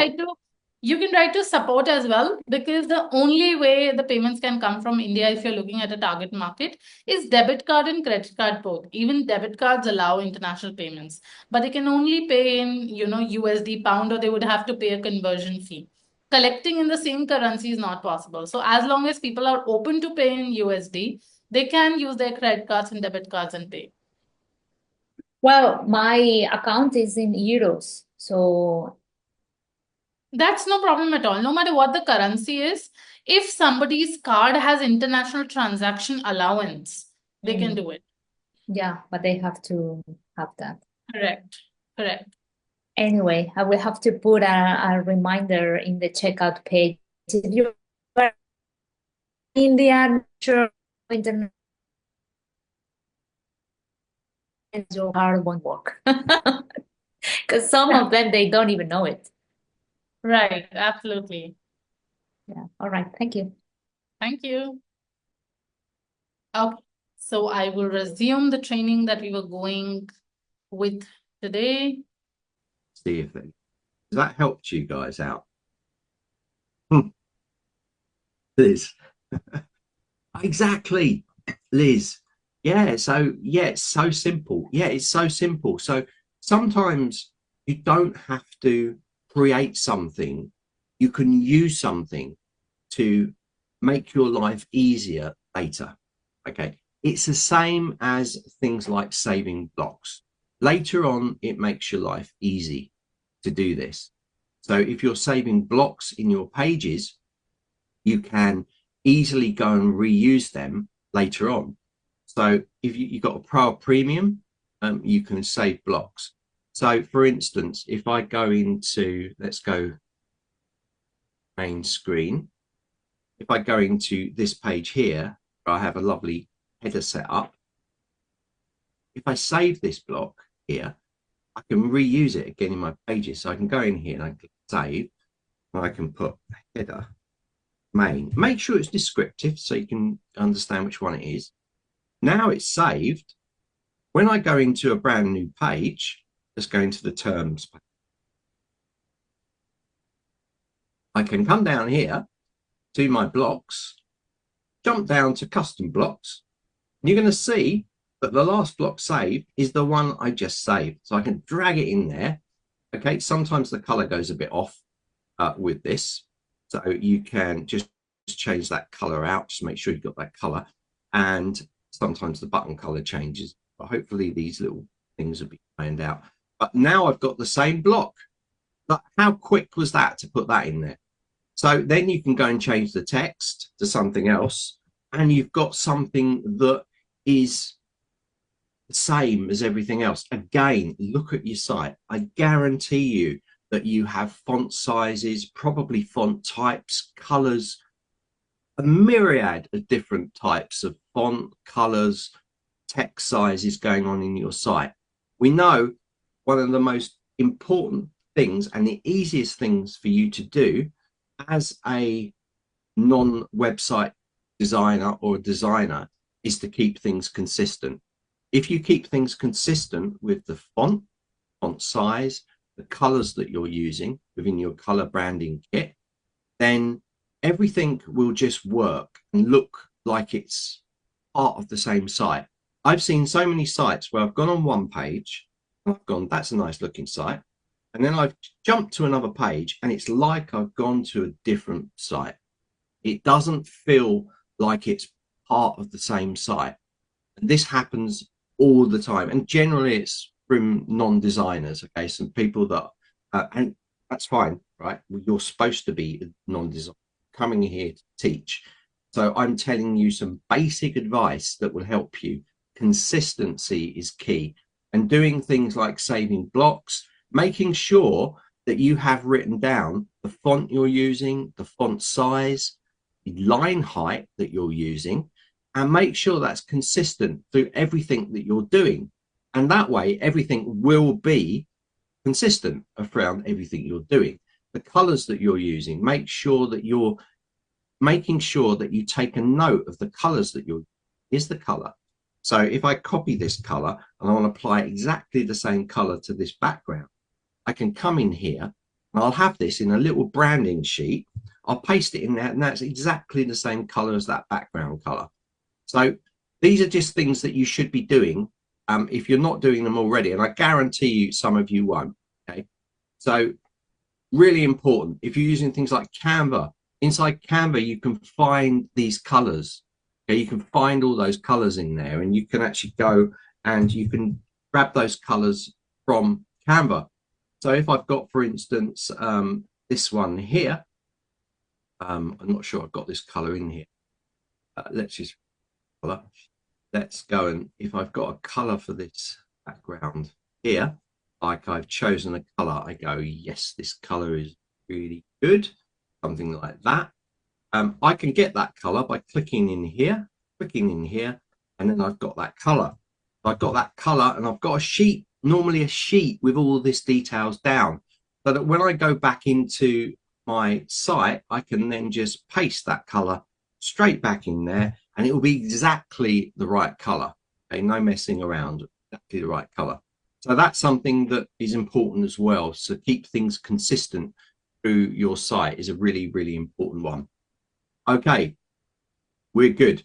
write to support as well, because the only way the payments can come from India, if you're looking at a target market, is debit card and credit card both. Even debit cards allow international payments, but they can only pay in USD, pound, or they would have to pay a conversion fee. Collecting in the same currency is not possible. So as long as people are open to pay in USD, they can use their credit cards and debit cards and pay. Well, my account is in euros, so that's no problem at all. No matter what the currency is, if somebody's card has international transaction allowance, they can do it. Yeah, but they have to have that. Correct. Anyway, I will have to put a reminder in the checkout page. If you are Indian, sure, internet, your card won't work. Because some of them, they don't even know it. Right, absolutely. Yeah, all right, thank you. Thank you. Okay, so I will resume the training that we were going with today. See if that helped you guys out. Liz. Exactly, Liz. Yeah, so it's so simple. Yeah, it's so simple. So sometimes you don't have to create something. You can use something to make your life easier later. Okay, it's the same as things like saving blocks. Later on, it makes your life easy to do this. So if you're saving blocks in your pages, you can easily go and reuse them later on. So if you've got a Pro or Premium, you can save blocks. So for instance, if I go into, let's go main screen, if I go into this page here, where I have a lovely header set up, if I save this block here, I can reuse it again in my pages. So I can go in here and I click save, and I can put header main. Make sure it's descriptive so you can understand which one it is. Now it's saved. When I go into a brand new page, let's go into the terms page. I can come down here to my blocks, jump down to custom blocks, and you're going to see that the last block saved is the one I just saved. So I can drag it in there. Okay, sometimes the color goes a bit off with this. So you can just change that color out, just make sure you've got that color. And sometimes the button color changes, but hopefully these little things will be ironed out. But now I've got the same block. But how quick was that to put that in there? So then you can go and change the text to something else, and you've got something that is the same as everything else. Again, look at your site. I guarantee you that you have font sizes, probably font types, colors, a myriad of different types of font, colors, text sizes going on in your site. We know one of the most important things and the easiest things for you to do as a non-website designer or designer is to keep things consistent. If you keep things consistent with the font size, the colors that you're using within your color branding kit, then everything will just work and look like it's part of the same site. I've seen so many sites where I've gone on one page, and I've gone, that's a nice looking site. And then I've jumped to another page and it's like I've gone to a different site. It doesn't feel like it's part of the same site. And this happens all the time. And generally it's from non-designers, okay? Some people that, and that's fine, right? You're supposed to be a non-designer coming here to teach. So I'm telling you some basic advice that will help you. Consistency is key. And doing things like saving blocks, making sure that you have written down the font you're using, the font size, the line height that you're using, and make sure that's consistent through everything that you're doing. And that way, everything will be consistent around everything you're doing. The colors that you're using, make sure that you're making sure that you take a note of the colors that you're, here's the color. So if I copy this color and I want to apply exactly the same color to this background, I can come in here and I'll have this in a little branding sheet. I'll paste it in there and that's exactly the same color as that background color. So these are just things that you should be doing if you're not doing them already. And I guarantee you some of you won't. Okay. So really important. If you're using things like Canva, inside Canva, you can find these colors. Okay. You can find all those colors in there and you can actually go and you can grab those colors from Canva. So if I've got, for instance, this one here, I'm not sure I've got this color in here. Let's just color. Let's go, and if I've got a color for this background here, like I've chosen a color, I go, yes, this color is really good, something like that. I can get that color by clicking in here, and then I've got that color. I've got that color and I've got a sheet, normally a sheet with all this details down, so that when I go back into my site, I can then just paste that color straight back in there and it will be exactly the right color. Okay, no messing around, exactly the right color. So that's something that is important as well. So keep things consistent through your site is a really, really important one. Okay, we're good.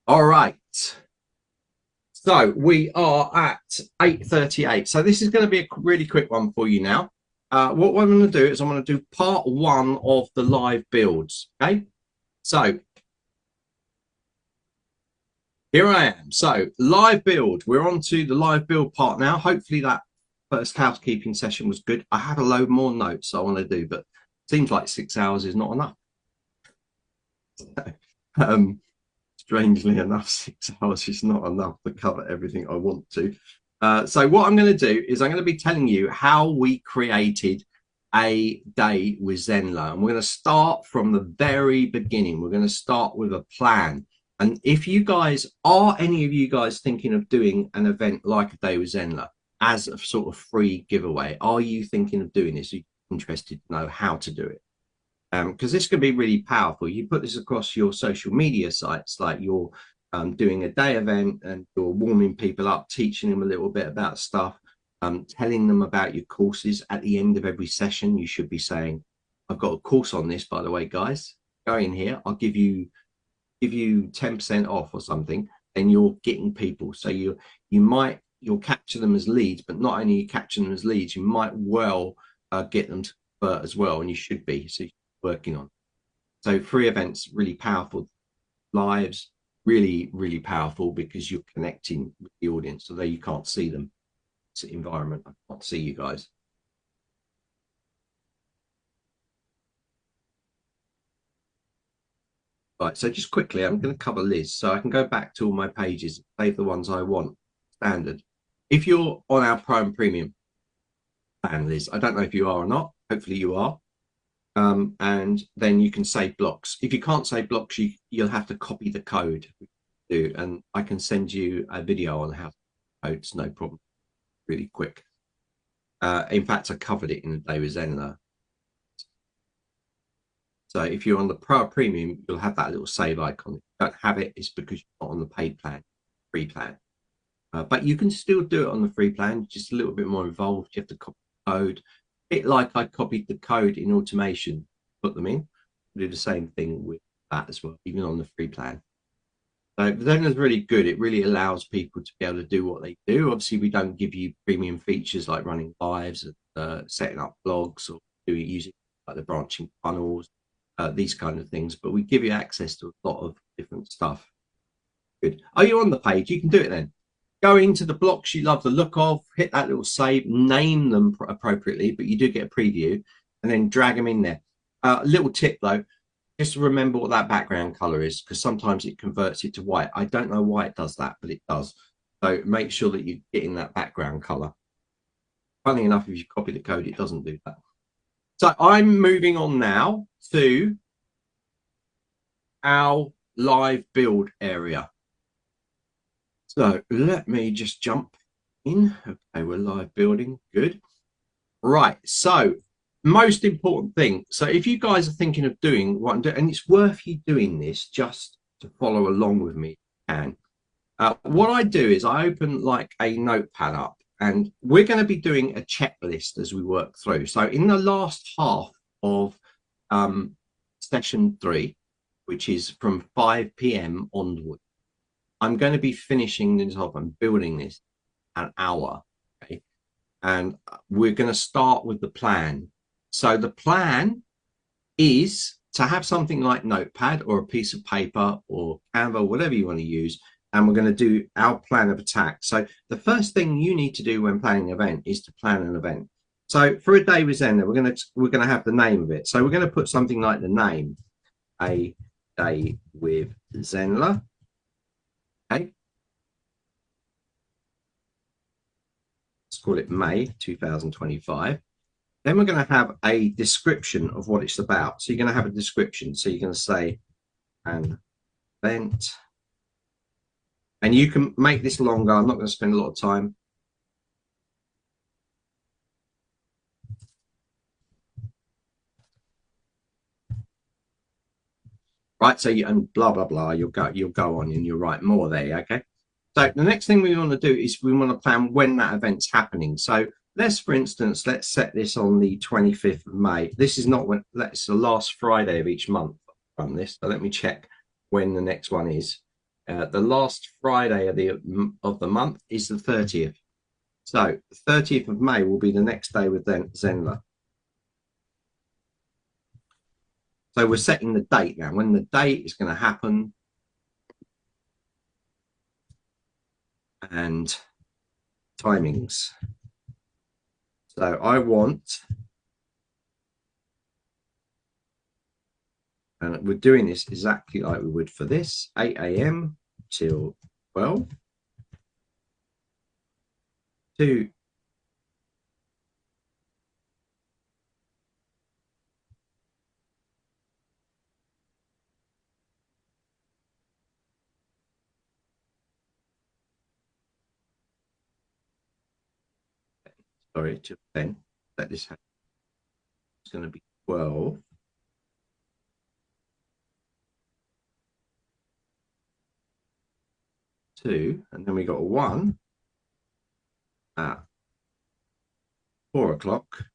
All right. So we are at 8:38. So this is going to be a really quick one for you now. What I'm going to do is I'm going to do part one of the live builds. Okay, so here I am. So live build, we're on to the live build part now. Hopefully that first housekeeping session was good. I have a load more notes I want to do, but it seems like 6 hours is not enough. Strangely enough, 6 hours is not enough to cover everything I want to. So what I'm going to do is I'm going to be telling you how we created a day with Zenler, and we're going to start from the very beginning. We're going to start with a plan. And if you guys are, any of you guys thinking of doing an event like a day with Zenler as a sort of free giveaway, are you thinking of doing this? Are you interested to know how to do it? Because this can be really powerful. You put this across your social media sites, like you're doing a day event and you're warming people up, teaching them a little bit about stuff, telling them about your courses. At the end of every session, you should be saying, I've got a course on this, by the way, guys. Go in here, I'll give you 10% off or something. Then you're getting people. So you'll capture them as leads, but not only you capture them as leads, you might well get them to convert as well, and you should be. So working on. So free events, really powerful. Lives, really, really powerful because you're connecting with the audience, although you can't see them. It's an environment. I can't see you guys. Right, so just quickly, I'm going to cover Liz, so I can go back to all my pages, save the ones I want, standard. If you're on our Pro and Premium plan, Liz, I don't know if you are or not, hopefully you are. And then you can save blocks. If you can't save blocks, you'll have to copy the code. And I can send you a video on how to code. It's no problem, really quick. In fact, I covered it in the day with Zenler. So if you're on the Pro or Premium, you'll have that little save icon. If you don't have it, it's because you're not on the paid plan, free plan. But you can still do it on the free plan, just a little bit more involved. You have to copy the code. A bit like I copied the code in automation, put them in. Do the same thing with that as well, even on the free plan. So Zenler's really good. It really allows people to be able to do what they do. Obviously, we don't give you premium features like running lives, setting up blogs, or using like the branching funnels, these kind of things. But we give you access to a lot of different stuff. Good. Are you on the page? You can do it then. Go into the blocks you love the look of, hit that little save, name them appropriately, but you do get a preview, and then drag them in there. Little tip though, just remember what that background color is, because sometimes it converts it to white. I don't know why it does that, but it does. So make sure that you get in that background color. Funny enough, if you copy the code, it doesn't do that. So I'm moving on now to our live build area. So let me just jump in. Okay, we're live building. Good. Right. So most important thing. So if you guys are thinking of doing what I'm doing, and it's worth you doing this just to follow along with me, and what I do is I open like a notepad up, and we're going to be doing a checklist as we work through. So in the last half of session 3, which is from 5 p.m. onward, I'm going to be finishing this off and building this an hour, okay? And we're going to start with the plan. So the plan is to have something like Notepad or a piece of paper or Canva, whatever you want to use, and we're going to do our plan of attack. So the first thing you need to do when planning an event is to plan an event. So for a day with Zenler, we're going to have the name of it. So we're going to put something like the name, a day with Zenler. Okay. Let's call it May 2025. Then we're going to have a description of what it's about. So you're going to have a description. So you're going to say an event. And you can make this longer. I'm not going to spend a lot of time. Right, so you and blah blah blah, you'll go on and you'll write more there. Okay, so the next thing we want to do is we want to plan when that event's happening. So for instance, let's set this on the 25th of May. This is not when, that's the last Friday of each month from this. So let me check when the next one is. The last Friday of the month is the 30th. So the 30th of May will be the next day with Zenler. So we're setting the date now, when the date is going to happen, and timings. So I want, and we're doing this exactly like we would for this, 8 a.m. till 12. To sorry, to 10. Let this happen. It's going to be 12. 2, and then we got a 1 at 4 o'clock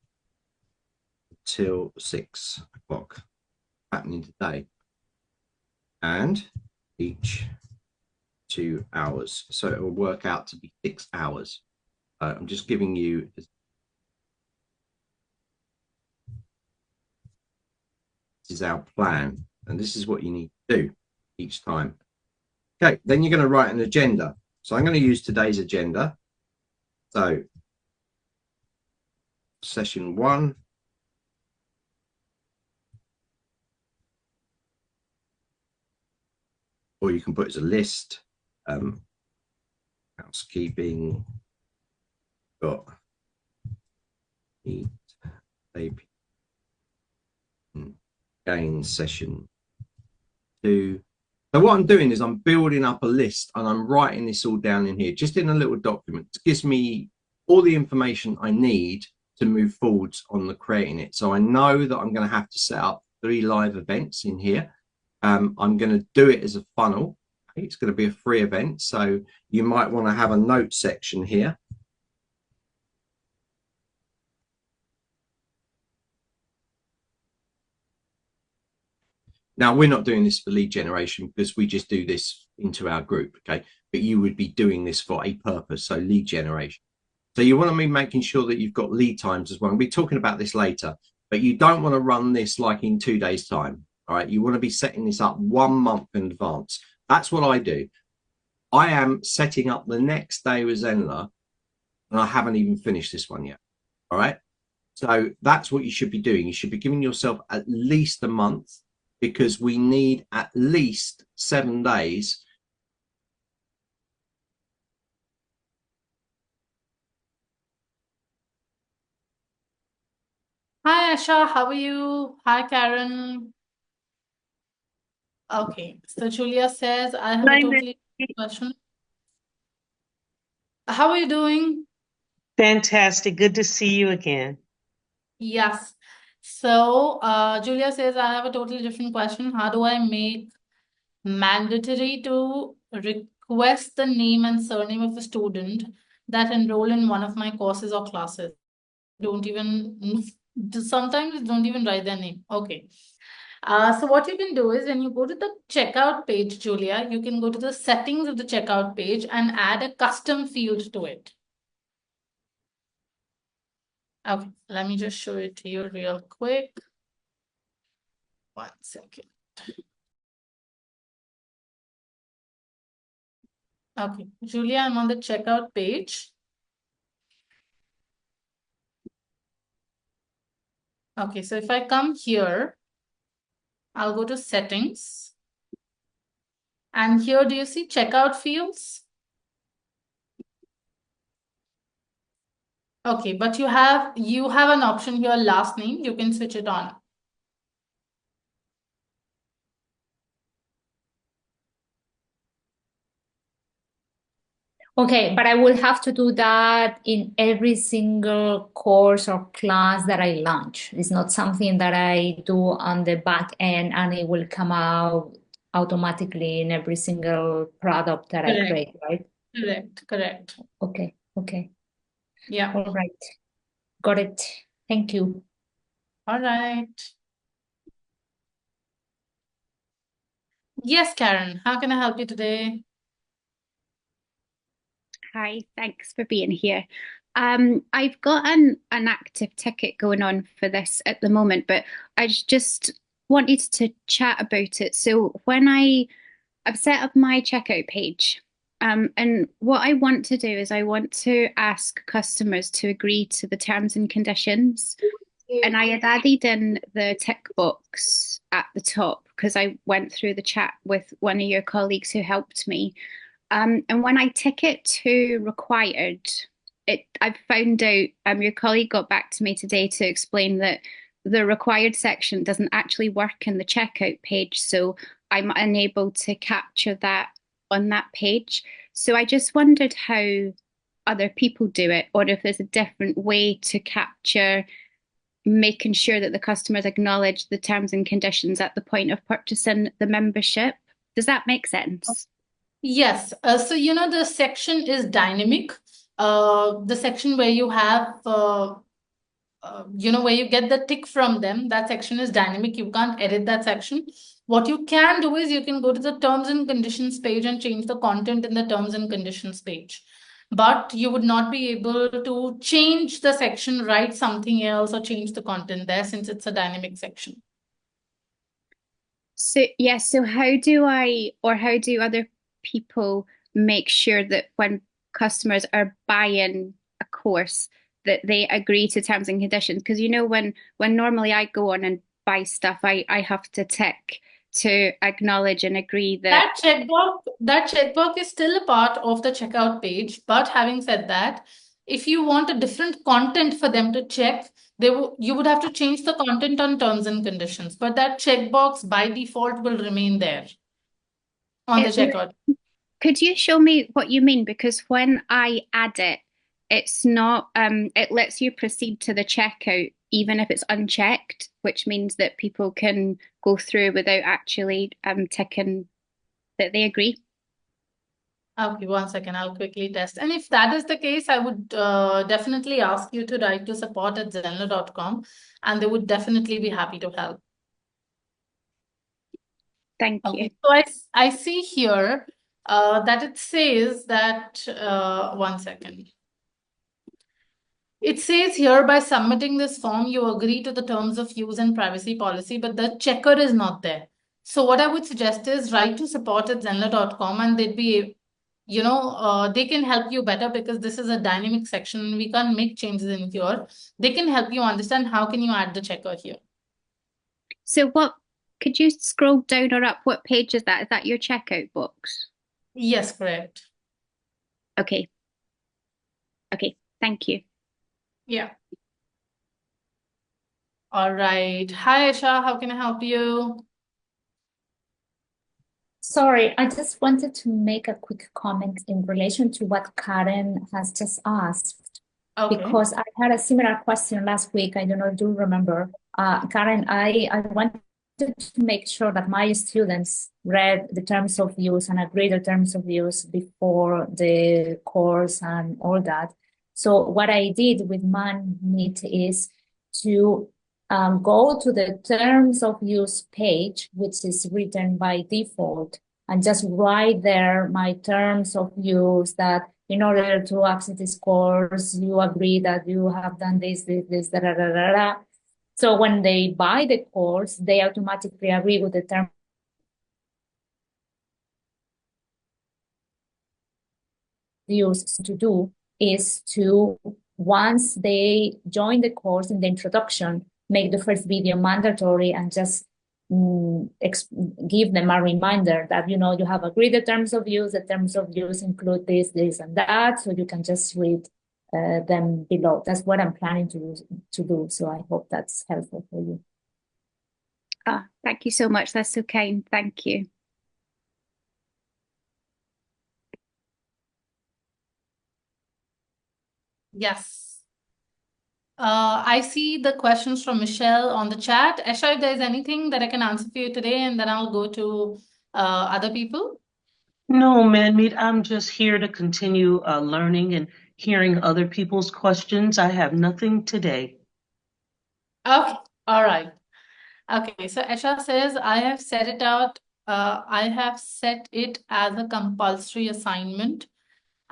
till 6 o'clock happening today, and each 2 hours, so it will work out to be 6 hours. I'm just giving you this is our plan, and this is what you need to do each time. Okay, then you're going to write an agenda. So I'm going to use today's agenda. So session 1, or you can put it as a list. Housekeeping, got eat, baby, gain session 2. So what I'm doing is I'm building up a list and I'm writing this all down in here, just in a little document. It gives me all the information I need to move forwards on the creating it. So I know that I'm going to have to set up 3 live events in here. I'm going to do it as a funnel. It's going to be a free event. So you might want to have a note section here. Now, we're not doing this for lead generation because we just do this into our group, okay? But you would be doing this for a purpose, so lead generation. So you want to be making sure that you've got lead times as well. We'll be talking about this later, but you don't want to run this like in 2 days' time, all right? You want to be setting this up 1 month in advance. That's what I do. I am setting up the next day with Zenler, and I haven't even finished this one yet, all right? So that's what you should be doing. You should be giving yourself at least a month, because we need at least 7 days. Hi, Asha. How are you? Hi, Karen. Okay. So Julia says, I have a totally different question. How are you doing? Fantastic. Good to see you again. Yes. So Julia says, I have a totally different question. How do I make mandatory to request the name and surname of a student that enroll in one of my courses or classes? Don't even, sometimes don't even write their name. Okay. So what you can do is when you go to the checkout page, Julia, you can go to the settings of the checkout page and add a custom field to it. Okay, let me just show it to you real quick. 1 second. Okay, Julia, I'm on the checkout page. Okay, so if I come here, I'll go to settings. And here, do you see checkout fields? Okay, but you have an option here, last name. You can switch it on. Okay, but I will have to do that in every single course or class that I launch. It's not something that I do on the back end and it will come out automatically in every single product that I create, right? Correct. Okay. Yeah. All right. Got it. Thank you. All right. Yes, Karen, how can I help you today? Hi, thanks for being here. I've got an active ticket going on for this at the moment, but I just wanted to chat about it. So when I've set up my checkout page, and what I want to do is I want to ask customers to agree to the terms and conditions. And I had added in the tick box at the top because I went through the chat with one of your colleagues who helped me. And when I tick it to required, I've found out your colleague got back to me today to explain that the required section doesn't actually work in the checkout page, so I'm unable to capture that on that page. So I just wondered how other people do it, or if there's a different way to capture making sure that the customers acknowledge the terms and conditions at the point of purchasing the membership. Does that make sense? Yes. So, the section is dynamic. The section where you have, where you get the tick from them, that section is dynamic. You can't edit that section. What you can do is you can go to the terms and conditions page and change the content in the terms and conditions page. But you would not be able to change the section, write something else, or change the content there since it's a dynamic section. So, yes, so how do other people make sure that when customers are buying a course that they agree to terms and conditions? Because when normally I go on and buy stuff, I have to tick to acknowledge and agree that that checkbox is still a part of the checkout page. But having said that, if you want a different content for them to check, you would have to change the content on terms and conditions. But that checkbox by default will remain there on the checkout. Could you show me what you mean? Because when I add it, it's not, it lets you proceed to the checkout even if it's unchecked, which means that people can go through without actually ticking that they agree. Okay, 1 second, I'll quickly test. And if that is the case, I would definitely ask you to write to support@zenler.com, and they would definitely be happy to help. Thank you. Okay, so I see here that it says that, 1 second. It says here, by submitting this form, you agree to the terms of use and privacy policy, but the checker is not there. So what I would suggest is write to support@zenler.com, and they'd be, they can help you better because this is a dynamic section. We can't make changes in here. They can help you understand how can you add the checker here. So could you scroll down or up? What page is that? Is that your checkout box? Yes, correct. Okay. Okay, thank you. Yeah. All right. Hi, Aisha. How can I help you? Sorry, I just wanted to make a quick comment in relation to what Karen has just asked. Okay. Because I had a similar question last week. I don't know, do you remember? Karen, I wanted to make sure that my students read the terms of use and agreed the terms of use before the course and all that. So what I did with ManMeet is to go to the terms of use page, which is written by default, and just write there my terms of use that in order to access this course, you agree that you have done this, da, da, da, da, da. So when they buy the course, they automatically agree with the terms use to do is to, once they join the course in the introduction, make the first video mandatory and just give them a reminder that, you have agreed the terms of use. The terms of use include this, this, and that. So you can just read them below. That's what I'm planning to do. So I hope that's helpful for you. Thank you so much. That's so kind. Thank you. Yes. I see the questions from Michelle on the chat. Esha, if there's anything that I can answer for you today, and then I'll go to other people. No, ManMeet, I'm just here to continue learning and hearing other people's questions. I have nothing today. Okay, all right. Okay, so Esha says, I have set it out. I have set it as a compulsory assignment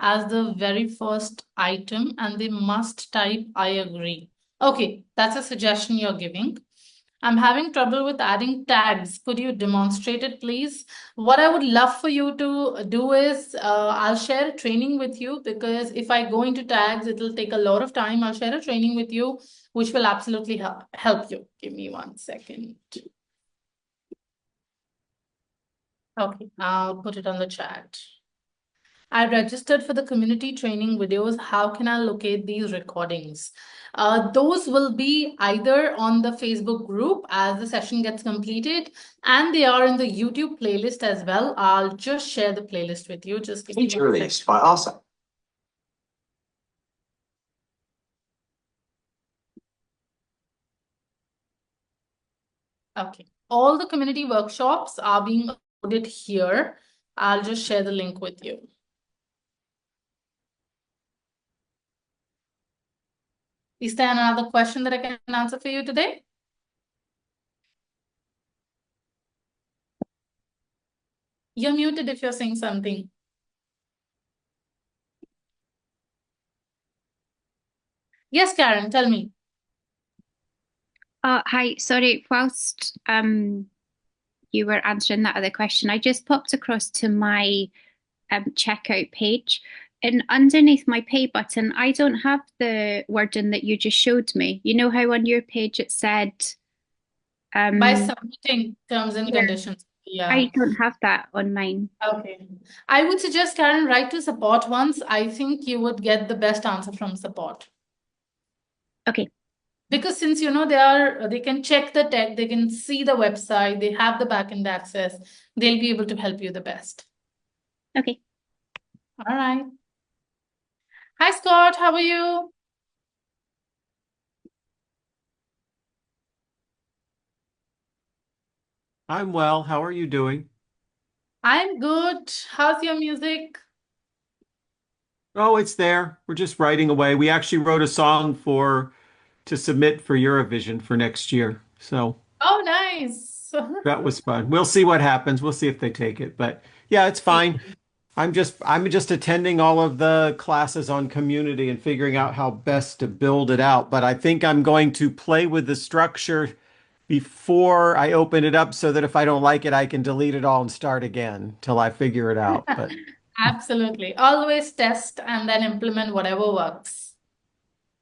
as the very first item, and they must type I agree. Okay, that's a suggestion you're giving. I'm having trouble with adding tags. Could you demonstrate it, please? What I would love for you to do is, I'll share a training with you, because if I go into tags, it'll take a lot of time. I'll share a training with you, which will absolutely help you. Give me 1 second. Okay, I'll put it on the chat. I registered for the community training videos. How can I locate these recordings? Those will be either on the Facebook group as the session gets completed, and they are in the YouTube playlist as well. I'll just share the playlist with you. Just give me Feature 1 released second. by Arsa. Okay. All the community workshops are being uploaded here. I'll just share the link with you. Is there another question that I can answer for you today? You're muted if you're saying something. Yes, Karen, tell me. Hi, sorry, whilst you were answering that other question, I just popped across to my checkout page, and underneath my pay button, I don't have the wording that you just showed me. You know how on your page it said By submitting terms and conditions. Yeah. I don't have that on mine. Okay. I would suggest, Karen, write to support once. I think you would get the best answer from support. Okay. Because since they can check the tech, they can see the website, they have the backend access, they'll be able to help you the best. Okay. All right. Hi, Scott. How are you? I'm well. How are you doing? I'm good. How's your music? Oh, it's there. We're just writing away. We actually wrote a song to submit for Eurovision for next year. So Oh, nice. that was fun. We'll see what happens. We'll see if they take it. But yeah, it's fine. I'm just attending all of the classes on community and figuring out how best to build it out. But I think I'm going to play with the structure before I open it up so that if I don't like it, I can delete it all and start again till I figure it out. But Absolutely. Always test and then implement whatever works.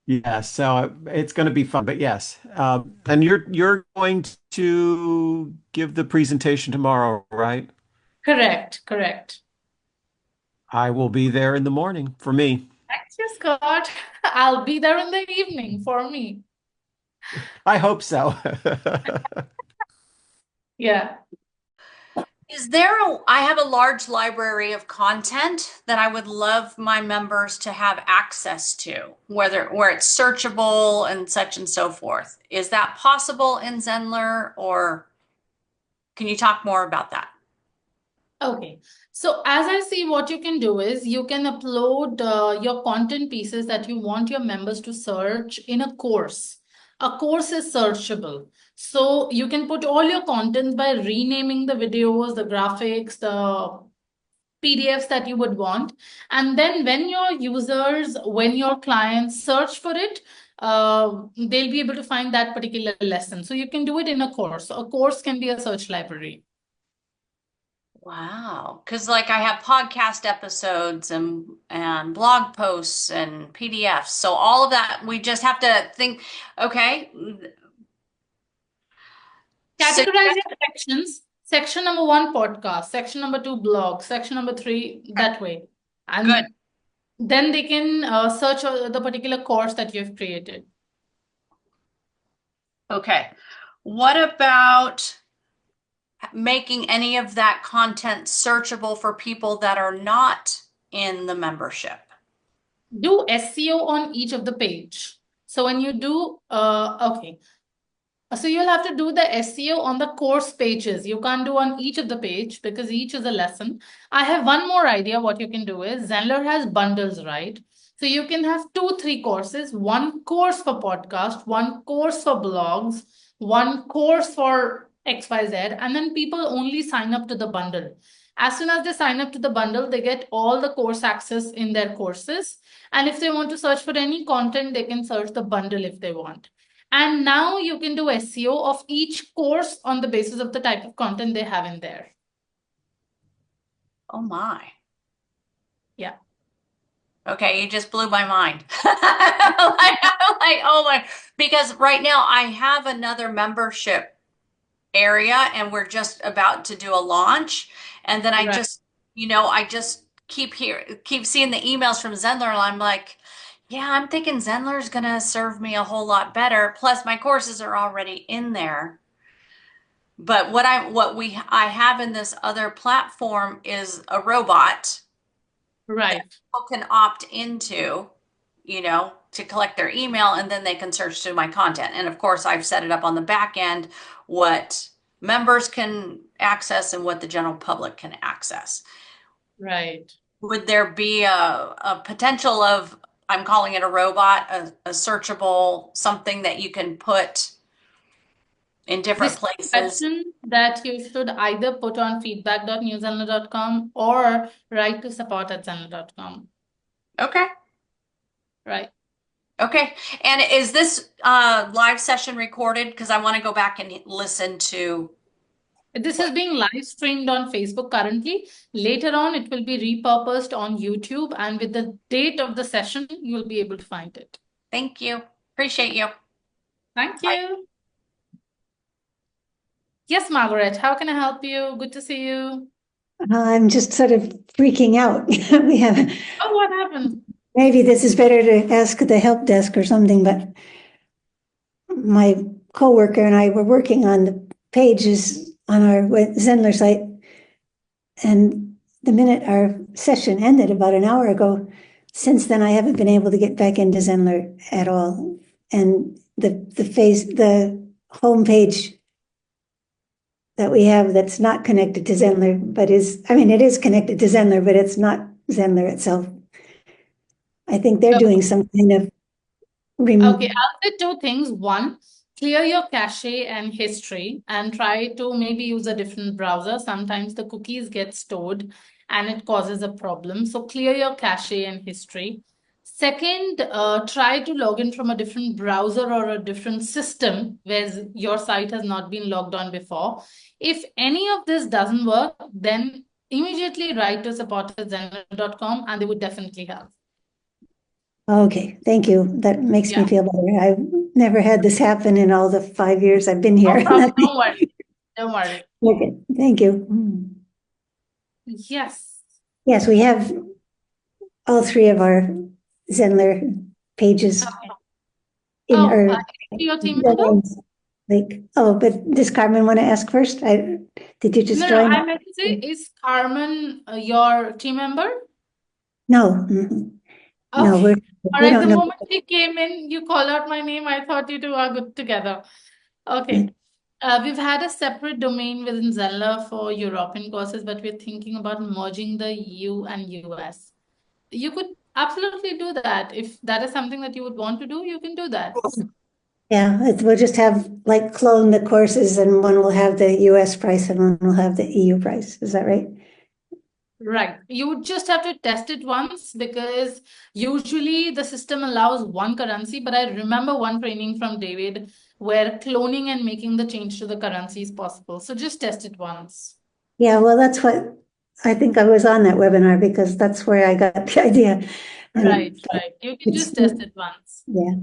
yeah, so it's going to be fun. But yes, and you're going to give the presentation tomorrow, right? Correct, correct. I will be there in the morning for me. Thank you, Scott. I'll be there in the evening for me. I hope so. Yeah. I have a large library of content that I would love my members to have access to, where it's searchable and such and so forth. Is that possible in Zenler, or can you talk more about that? Okay. So as I see, what you can do is you can upload your content pieces that you want your members to search in a course. A course is searchable. So you can put all your content by renaming the videos, the graphics, the PDFs that you would want. And then when your clients search for it, they'll be able to find that particular lesson. So you can do it in a course. A course can be a search library. Wow. Because like I have podcast episodes and blog posts and PDFs. So all of that, we just have to think, okay. Categorize your sections. Section number 1, podcast. Section number 2, blog. Section number 3, that way. And Good. then they can search the particular course that you've created. Okay. What about making any of that content searchable for people that are not in the membership? Do SEO on each of the page. So when you do, okay. So you'll have to do the SEO on the course pages. You can't do on each of the page because each is a lesson. I have one more idea. What you can do is Zenler has bundles, right? So you can have 2, 3 courses, one course for podcast, one course for blogs, one course for XYZ, and then people only sign up to the bundle. As soon as they sign up to the bundle, they get all the course access in their courses. And if they want to search for any content, they can search the bundle if they want. And now you can do SEO of each course on the basis of the type of content they have in there. Oh my. Yeah. Okay, you just blew my mind. like, oh my, because right now I have another membership area and we're just about to do a launch. And then I just keep seeing the emails from Zenler and I'm like, yeah, I'm thinking Zenler is going to serve me a whole lot better. Plus my courses are already in there. But what I have in this other platform is a robot. Right. That people can opt into you know, to collect their email, and then they can search through my content. And of course, I've set it up on the back end what members can access and what the general public can access. Right. Would there be a potential of, I'm calling it a robot, a searchable, something that you can put in different This places? question that you should either put on feedback.newzenler.com or write to support@zenler.com. Okay. Right. Okay. And is this live session recorded? Because I want to go back and listen to. This is being live streamed on Facebook currently. Later on, it will be repurposed on YouTube, and with the date of the session, you'll be able to find it. Thank you. Appreciate you. Thank you. Yes, Margaret, how can I help you? Good to see you. I'm just sort of freaking out. We have, Oh, what happened? maybe this is better to ask the help desk or something, but my coworker and I were working on the pages on our Zenler site. And the minute our session ended about an hour ago, since then I haven't been able to get back into Zenler at all. And the homepage that we have that's not connected to Zenler, but it is connected to Zenler, but it's not Zenler itself. I think they're doing some kind of Okay, I'll say two things. One, clear your cache and history and try to maybe use a different browser. Sometimes the cookies get stored and it causes a problem. So clear your cache and history. Second, try to log in from a different browser or a different system where your site has not been logged on before. If any of this doesn't work, then immediately write to support@zenler.com and they would definitely help. Okay, thank you. That makes me Yeah. feel better. I've never had this happen in all the 5 years I've been here. No problem. Don't worry. Don't worry. Okay, thank you. Yes. Yes, we have all three of our Zenler pages Okay. in Oh, our your team member? but does Carmen want to ask first? Did you just No, join? I meant to say, is Carmen your team member? No. No, Okay. All right. don't The know. moment you came in, you call out my name. I thought you two are good together. Okay. We've had a separate domain within Zenler for European courses, but we're thinking about merging the EU and US. You could absolutely do that. If that is something that you would want to do, you can do that. Yeah, we'll just have clone the courses and one will have the US price and one will have the EU price. Is that right? Right. You would just have to test it once because usually the system allows one currency, but I remember one training from David where cloning and making the change to the currency is possible. So just test it once. Yeah, well, that's what I think I was on that webinar because that's where I got the idea. Right. You can just test it once. Yeah.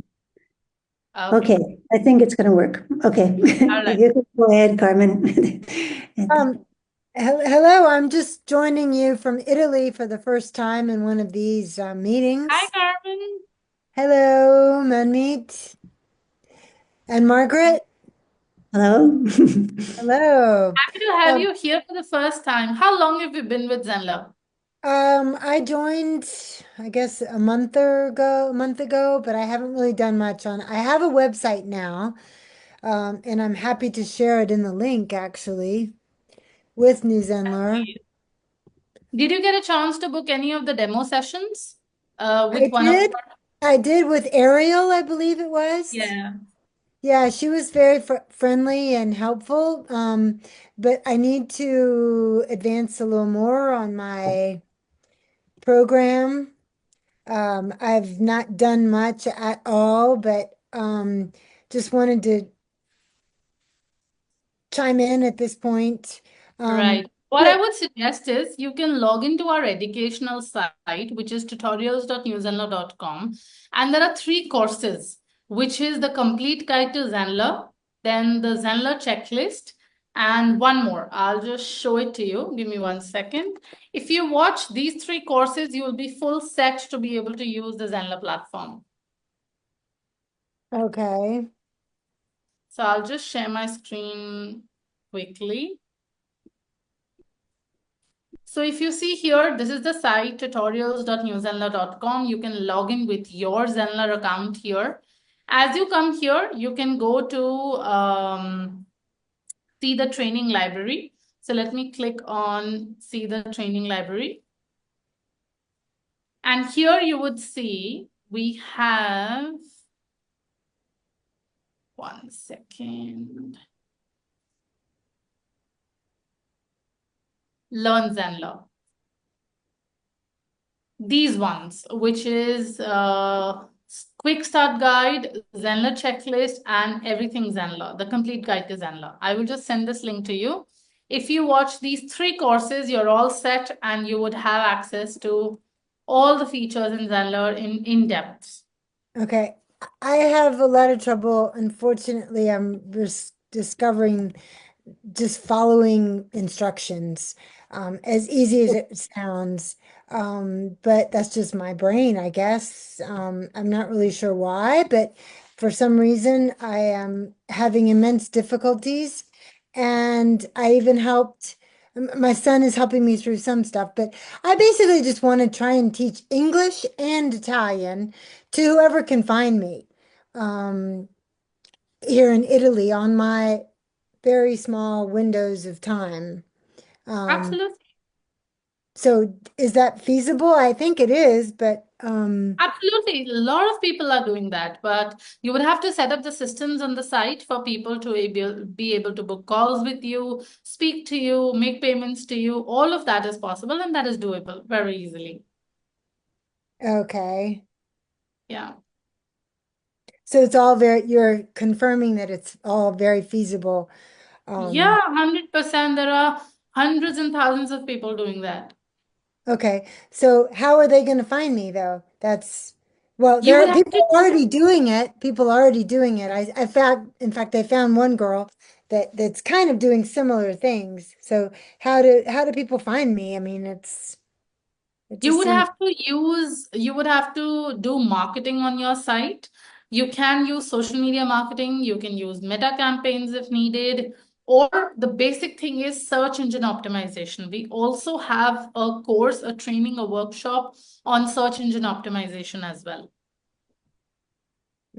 Okay. Okay, I think it's going to work. Okay. All right. You can go ahead, Carmen. Hello, I'm just joining you from Italy for the first time in one of these meetings. Hi, Carmen. Hello, Manmeet. And Margaret. Hello. Hello. Happy to have you here for the first time. How long have you been with Zenler? I joined, I guess, a month ago, but I haven't really done much on. I have a website now, and I'm happy to share it in the link actually with New Zenler. Did you get a chance to book any of the demo sessions with one of I did with Ariel, I believe it was. Yeah. Yeah, she was very friendly and helpful. But I need to advance a little more on my program. I've not done much at all, but just wanted to chime in at this point. Right. What I would suggest is you can log into our educational site, which is tutorials.newzenler.com. And there are 3 courses, which is the complete guide to Zenler, then the Zenler checklist, and one more. I'll just show it to you. Give me 1 second. If you watch these 3 courses, you will be full set to be able to use the Zenler platform. Okay. So I'll just share my screen quickly. So if you see here, this is the site tutorials.newzenler.com. You can log in with your Zenler account here. As you come here, you can go to see the training library. So let me click on see the training library. And here you would see we have, one second, Learn Zenler. These ones, which is Quick Start Guide, Zenler Checklist, and Everything Zenler, the complete guide to Zenler. I will just send this link to you. If you watch these 3 courses, you're all set and you would have access to all the features in Zenler in depth. Okay. I have a lot of trouble. Unfortunately, I'm discovering just following instructions, as easy as it sounds. But that's just my brain, I guess. I'm not really sure why, but for some reason I am having immense difficulties. And I even helped, my son is helping me through some stuff, but I basically just want to try and teach English and Italian to whoever can find me, here in Italy on my very small windows of time. Absolutely. So is that feasible? I think it is, but Absolutely. A lot of people are doing that, but you would have to set up the systems on the site for people to be able to book calls with you, speak to you, make payments to you. All of that is possible and that is doable very easily. okay. Yeah. So it's all very, you're confirming that it's all very feasible. Yeah, 100%. There are hundreds and thousands of people doing that. Okay. So how are they going to find me though? Well, You there would are have people to, already doing it. People already doing it. I found, in fact, I found one girl that's kind of doing similar things. So how do people find me? I mean, it you just would seems, have to you would have to do marketing on your site. You can use social media marketing. You can use meta campaigns if needed. Or the basic thing is search engine optimization. We also have a course, a training, a workshop on search engine optimization as well.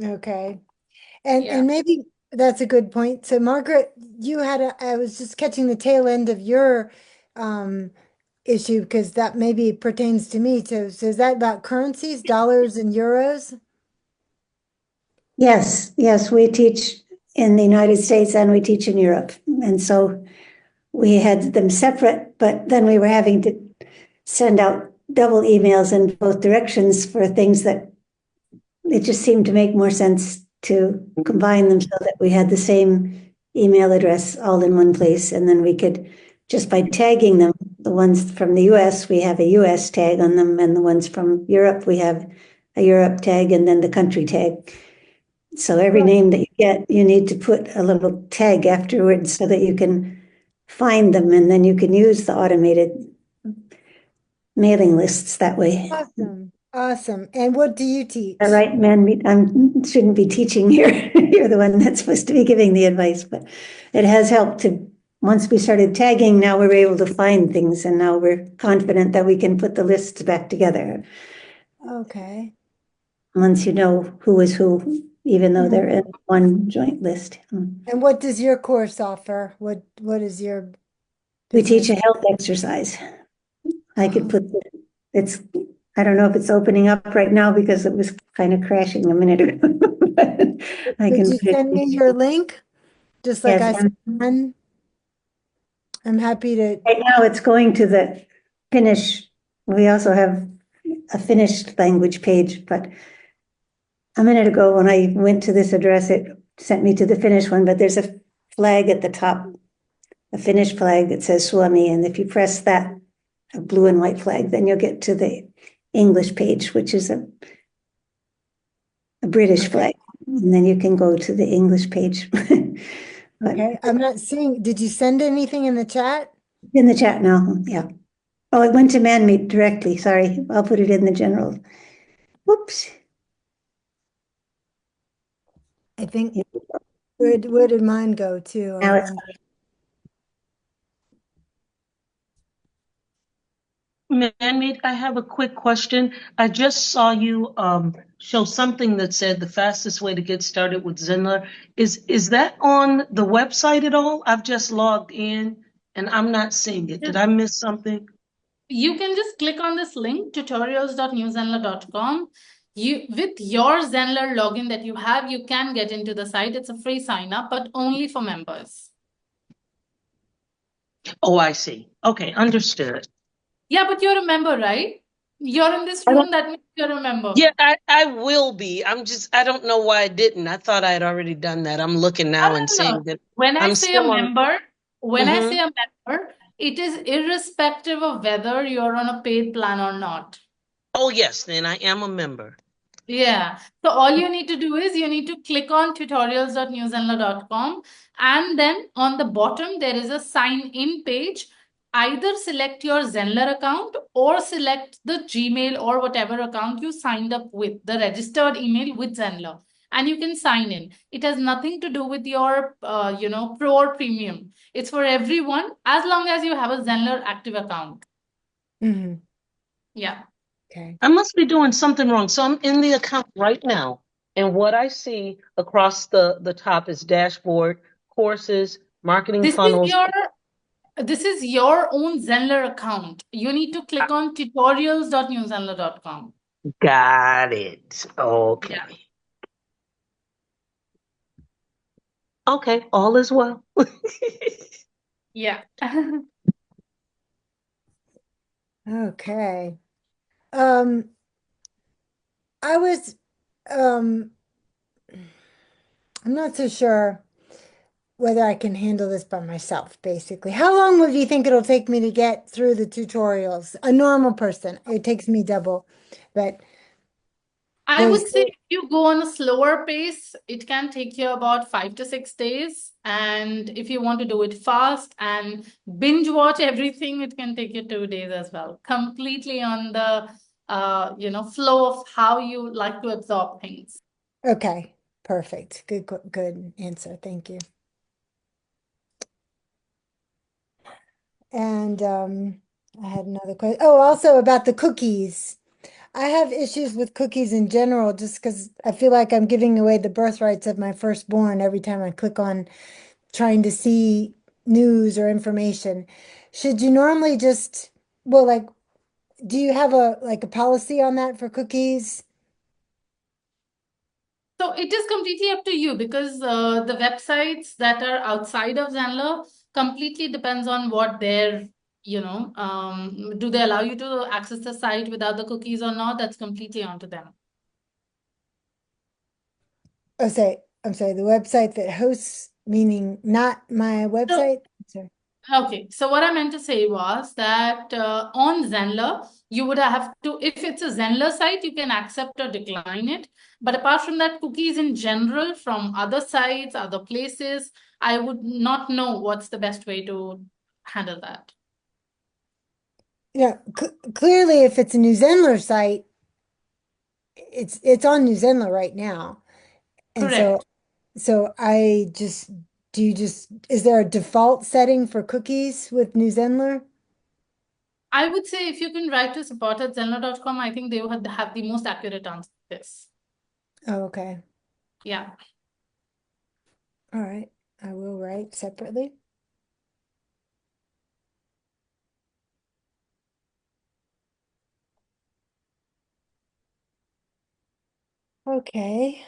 okay. And Yeah. maybe that's a good point. So Margaret, I was just catching the tail end of your issue because that maybe pertains to me too. So is that about currencies, dollars and euros? Yes, yes, we teach in the United States and we teach in Europe. And so we had them separate, but then we were having to send out double emails in both directions for things that it just seemed to make more sense to combine them so that we had the same email address all in one place. And then we could, just by tagging them, the ones from the US, we have a US tag on them, and the ones from Europe, we have a Europe tag and then the country tag. So every name that you get, you need to put a little tag afterwards so that you can find them, and then you can use the automated mailing lists that way. Awesome. Awesome. And what do you teach? All right, man, I shouldn't be teaching here. You're the one that's supposed to be giving the advice, but it has helped to, once we started tagging, now we're able to find things, and now we're confident that we can put the lists back together Okay. once you know who is who, even though they're in one joint list. And what does your course offer? What is your We teach a business? health exercise. I could put, it's, I don't know if it's opening up right now because it was kind of crashing a minute ago. I Would can you put it. send me your link? Just like Yes, I said, I'm happy to. right now it's going to the Finnish. We also have a Finnish language page, but a minute ago when I went to this address, it sent me to the Finnish one, but there's a flag at the top, a Finnish flag that says Suomi, and if you press that, a blue and white flag, then you'll get to the English page, which is a British flag, and then you can go to the English page. But Okay, I'm not seeing, did you send anything in the chat? in the chat now, yeah. Oh, it went to Manmeet directly, sorry. I'll put it in the general. Whoops. I think, where did mine go to? I Now it's, wonder. Manmeet, I have a quick question. I just saw you show something that said the fastest way to get started with Zenler. Is that on the website at all? I've just logged in and I'm not seeing it. Did I miss something? You can just click on this link, tutorials.newzenler.com. With your Zenler login that you have, you can get into the site. It's a free sign up, but only for members. Oh, I see. Okay, understood. Yeah, but you're a member, right? You're in this room, that means you're a member. Yeah, I will be. I don't know why I didn't. I thought I had already done that. I'm looking now and No. seeing that When I I'm say a still on. member, when I Mhm. say a member, it is irrespective of whether you're on a paid plan or not. Oh, yes, then I am a member. Yeah. So all you need to do is you need to click on tutorials.newzenler.com, and then on the bottom there is a sign in page. Either select your Zenler account or select the Gmail or whatever account you signed up with, the registered email with Zenler, and you can sign in. It has nothing to do with your pro or premium. It's for everyone as long as you have a Zenler active account. Mhm. Yeah. Okay. I must be doing something wrong. So I'm in the account right now, and what I see across the top is dashboard, courses, marketing This is funnels. your own Zenler account. You need to click on tutorials.newzenler.com. Got it. Okay. Yeah. Okay, all is well. Yeah. Okay. I was, I'm not so sure whether I can handle this by myself, basically. How long would you think it'll take me to get through the tutorials? A normal person, it takes me double, but I would say if you go on a slower pace, it can take you about 5 to 6 days. And if you want to do it fast and binge watch everything, it can take you 2 days as well. Completely on the flow of how you like to absorb things. okay, perfect. Good answer. Thank you. And I had another question. Oh, also about the cookies. I have issues with cookies in general just because I feel like I'm giving away the birthrights of my firstborn every time I click on trying to see news or information. Should you normally just, well, like, do you have a policy on that for cookies? So it is completely up to you because the websites that are outside of Zenler completely depends on what their, do they allow you to access the site without the cookies or not? That's completely onto them. Oh, I'm sorry, the website that hosts, meaning not my website? Sorry. Okay, so what I meant to say was that on Zenler, you would have to, if it's a Zenler site, you can accept or decline it. But apart from that, cookies in general from other sites, other places, I would not know what's the best way to handle that. Yeah, clearly if it's a New Zenler site, it's on New Zenler right now. And Correct. so I just, is there a default setting for cookies with New Zenler? I would say if you can write to support@zenler.com, I think they would have the most accurate answer to this. Oh, okay. Yeah. All right. I will write separately. Okay.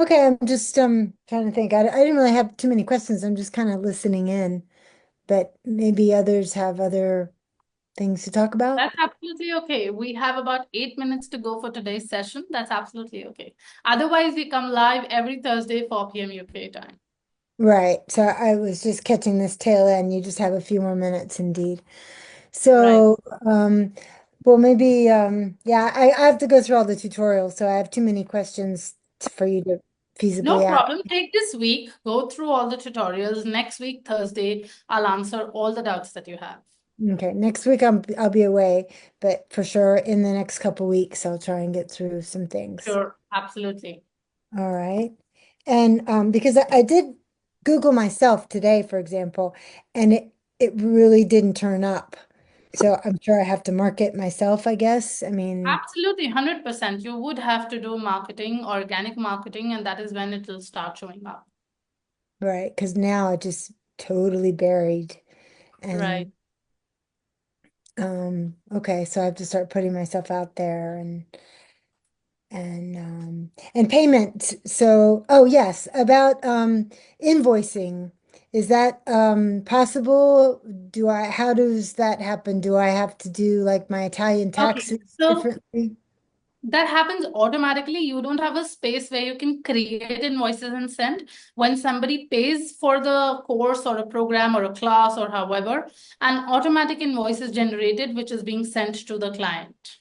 Okay, I'm just trying to think. I didn't really have too many questions. I'm just kind of listening in, but maybe others have other things to talk about. That's absolutely okay. We have about 8 minutes to go for today's session. That's absolutely okay. Otherwise, we come live every Thursday, 4 p.m. UK time. Right. So I was just catching this tail end. You just have a few more minutes indeed. So, well, maybe, yeah, I have to go through all the tutorials, so I have too many questions for you to feasibly No ask. problem. Take this week, go through all the tutorials. Next week, Thursday, I'll answer all the doubts that you have. Okay, next week I'll be away, but for sure in the next couple weeks I'll try and get through some things. Sure, absolutely. All right. And because I did Google myself today, for example, and it really didn't turn up. So I'm sure I have to mark it myself, I guess. I mean, Absolutely, 100%. You would have to do marketing, organic marketing, and that is when it will start showing up. right, because now it just totally buried. Right. Okay, so I have to start putting myself out there and payment. So, oh yes, about invoicing. Is that possible? How does that happen? Do I have to do like my Italian Okay, taxes so differently? that happens automatically. You don't have a space where you can create invoices and send. When somebody pays for the course or a program or a class or however, an automatic invoice is generated, which is being sent to the client.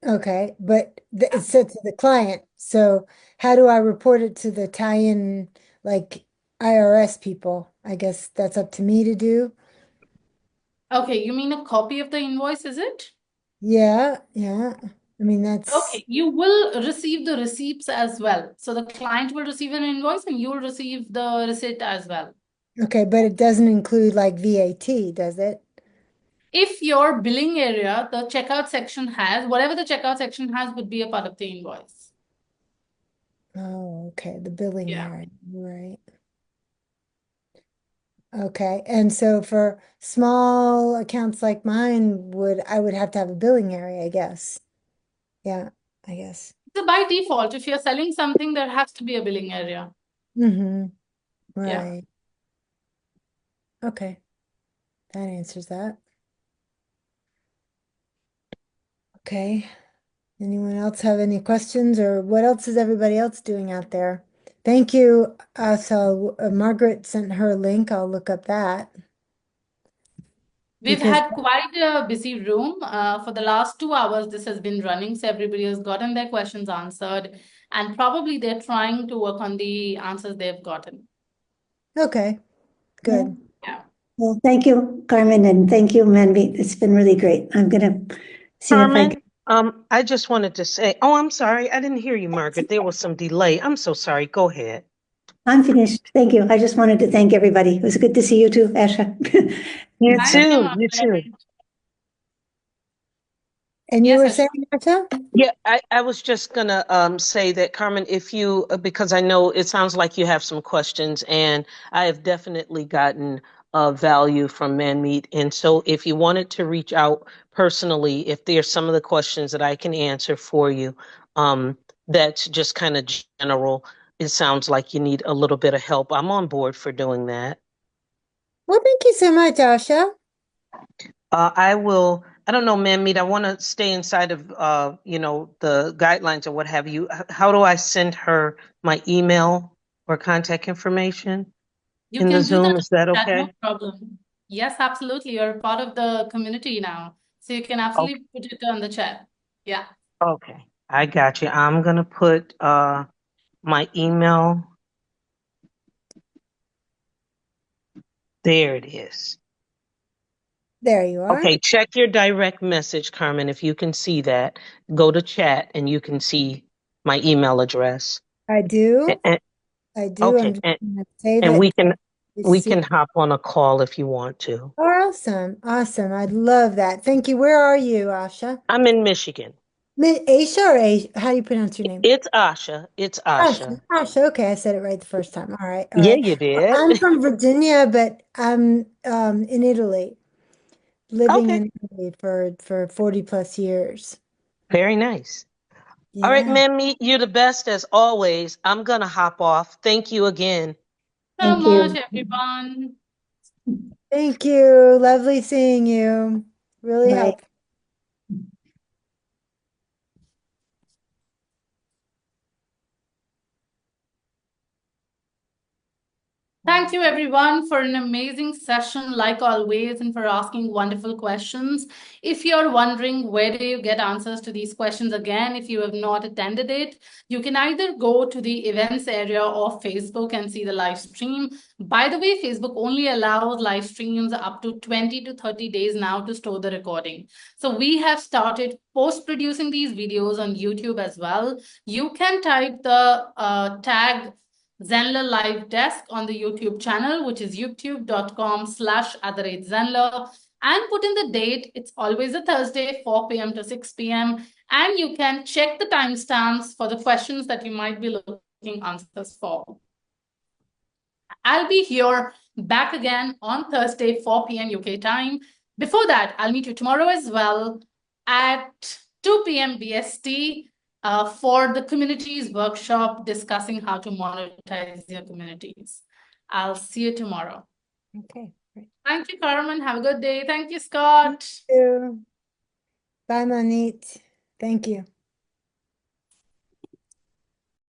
Okay, but it's set to the client. So how do I report it to the Italian like IRS people? I guess that's up to me to do. Okay, you mean a copy of the invoice, is it? Yeah, yeah. I mean, that's Okay, you will receive the receipts as well. So the client will receive an invoice and you will receive the receipt as well. okay, but it doesn't include like VAT, does it? If your billing area, the checkout section has, whatever the checkout section has would be a part of the invoice. Oh, okay, the billing Yeah. area, right. Okay, and so for small accounts like mine, I would have to have a billing area, I guess. Yeah, I guess. So by default, if you're selling something, there has to be a billing area. Mm-hmm. Yeah. Right. Okay, that answers that. Okay. Anyone else have any questions, or what else is everybody else doing out there? Thank you. Margaret sent her a link. I'll look up that We've because had quite a busy room. For the last 2 hours, this has been running. So everybody has gotten their questions answered. And probably they're trying to work on the answers they've gotten. okay, good. Yeah. Well, thank you, Carmen, and thank you, Manvi. It's been really great. I'm gonna see if I can. Carmen, I just wanted to say, oh, I'm sorry. I didn't hear you, Margaret. There was some delay. I'm so sorry. Go ahead. I'm finished. Thank you. I just wanted to thank everybody. It was good to see you too, Asha. You Thank you, too. You too. Margaret. And you Yes, were Ashwin. saying, Marta? Yeah, I was just gonna say that, Carmen, if you because I know it sounds like you have some questions, and I have definitely gotten value from Manmeet. And so if you wanted to reach out personally, if there's some of the questions that I can answer for you, that's just kind of general. It sounds like you need a little bit of help. I'm on board for doing that. Well, thank you so much, Asha. I will, I don't know, Manmeet, I want to stay inside of, the guidelines or what have you. How do I send her my email or contact information You in the can do that Zoom? in Is that the chat, no okay? problem. Yes, absolutely. You're part of the community now. So you can Okay. absolutely put it on the chat. Yeah. Okay. I got you. I'm going to put my email. There it is. There you are. Okay. Check your direct message, Carmen. If you can see that, go to chat and you can see my email address. I do. And, I do. I'm okay. just gonna save And it. we See. can hop on a call if you want to. Oh, awesome. Awesome. I'd love that. Thank you. Where are you, Asha? I'm in Michigan. Aisha or Aisha? How do you pronounce your name? It's Asha. It's Asha. Asha. Asha. Okay, I said it right the first time. All right. All Yeah, right. you Well, did. I'm from Virginia, but I'm in Italy, living Okay. in Italy for 40 plus years. Very nice. All right, Yeah. Mammy, you're the best as always. I'm gonna hop off. Thank you again. So Thank much, you. everyone. Thank you. Lovely seeing you. Really Bye. helpful. Thank you, everyone, for an amazing session, like always, and for asking wonderful questions. If you're wondering where do you get answers to these questions again, if you have not attended it, you can either go to the events area of Facebook and see the live stream. By the way, Facebook only allows live streams up to 20 to 30 days now to store the recording. So we have started post-producing these videos on YouTube as well. You can type the tag Zenler Live Desk on the YouTube channel, which is youtube.com/@Zenler, and put in the date. It's always a Thursday, 4 p.m. to 6 p.m. And you can check the timestamps for the questions that you might be looking answers for. I'll be here back again on Thursday, 4 p.m. UK time. Before that, I'll meet you tomorrow as well at 2 p.m. BST. For the communities workshop discussing how to monetize your communities. I'll see you tomorrow. Okay, great. Thank you, Carmen. Have a good day. Thank you, Scott. Thank you. Bye, Manit. Thank you.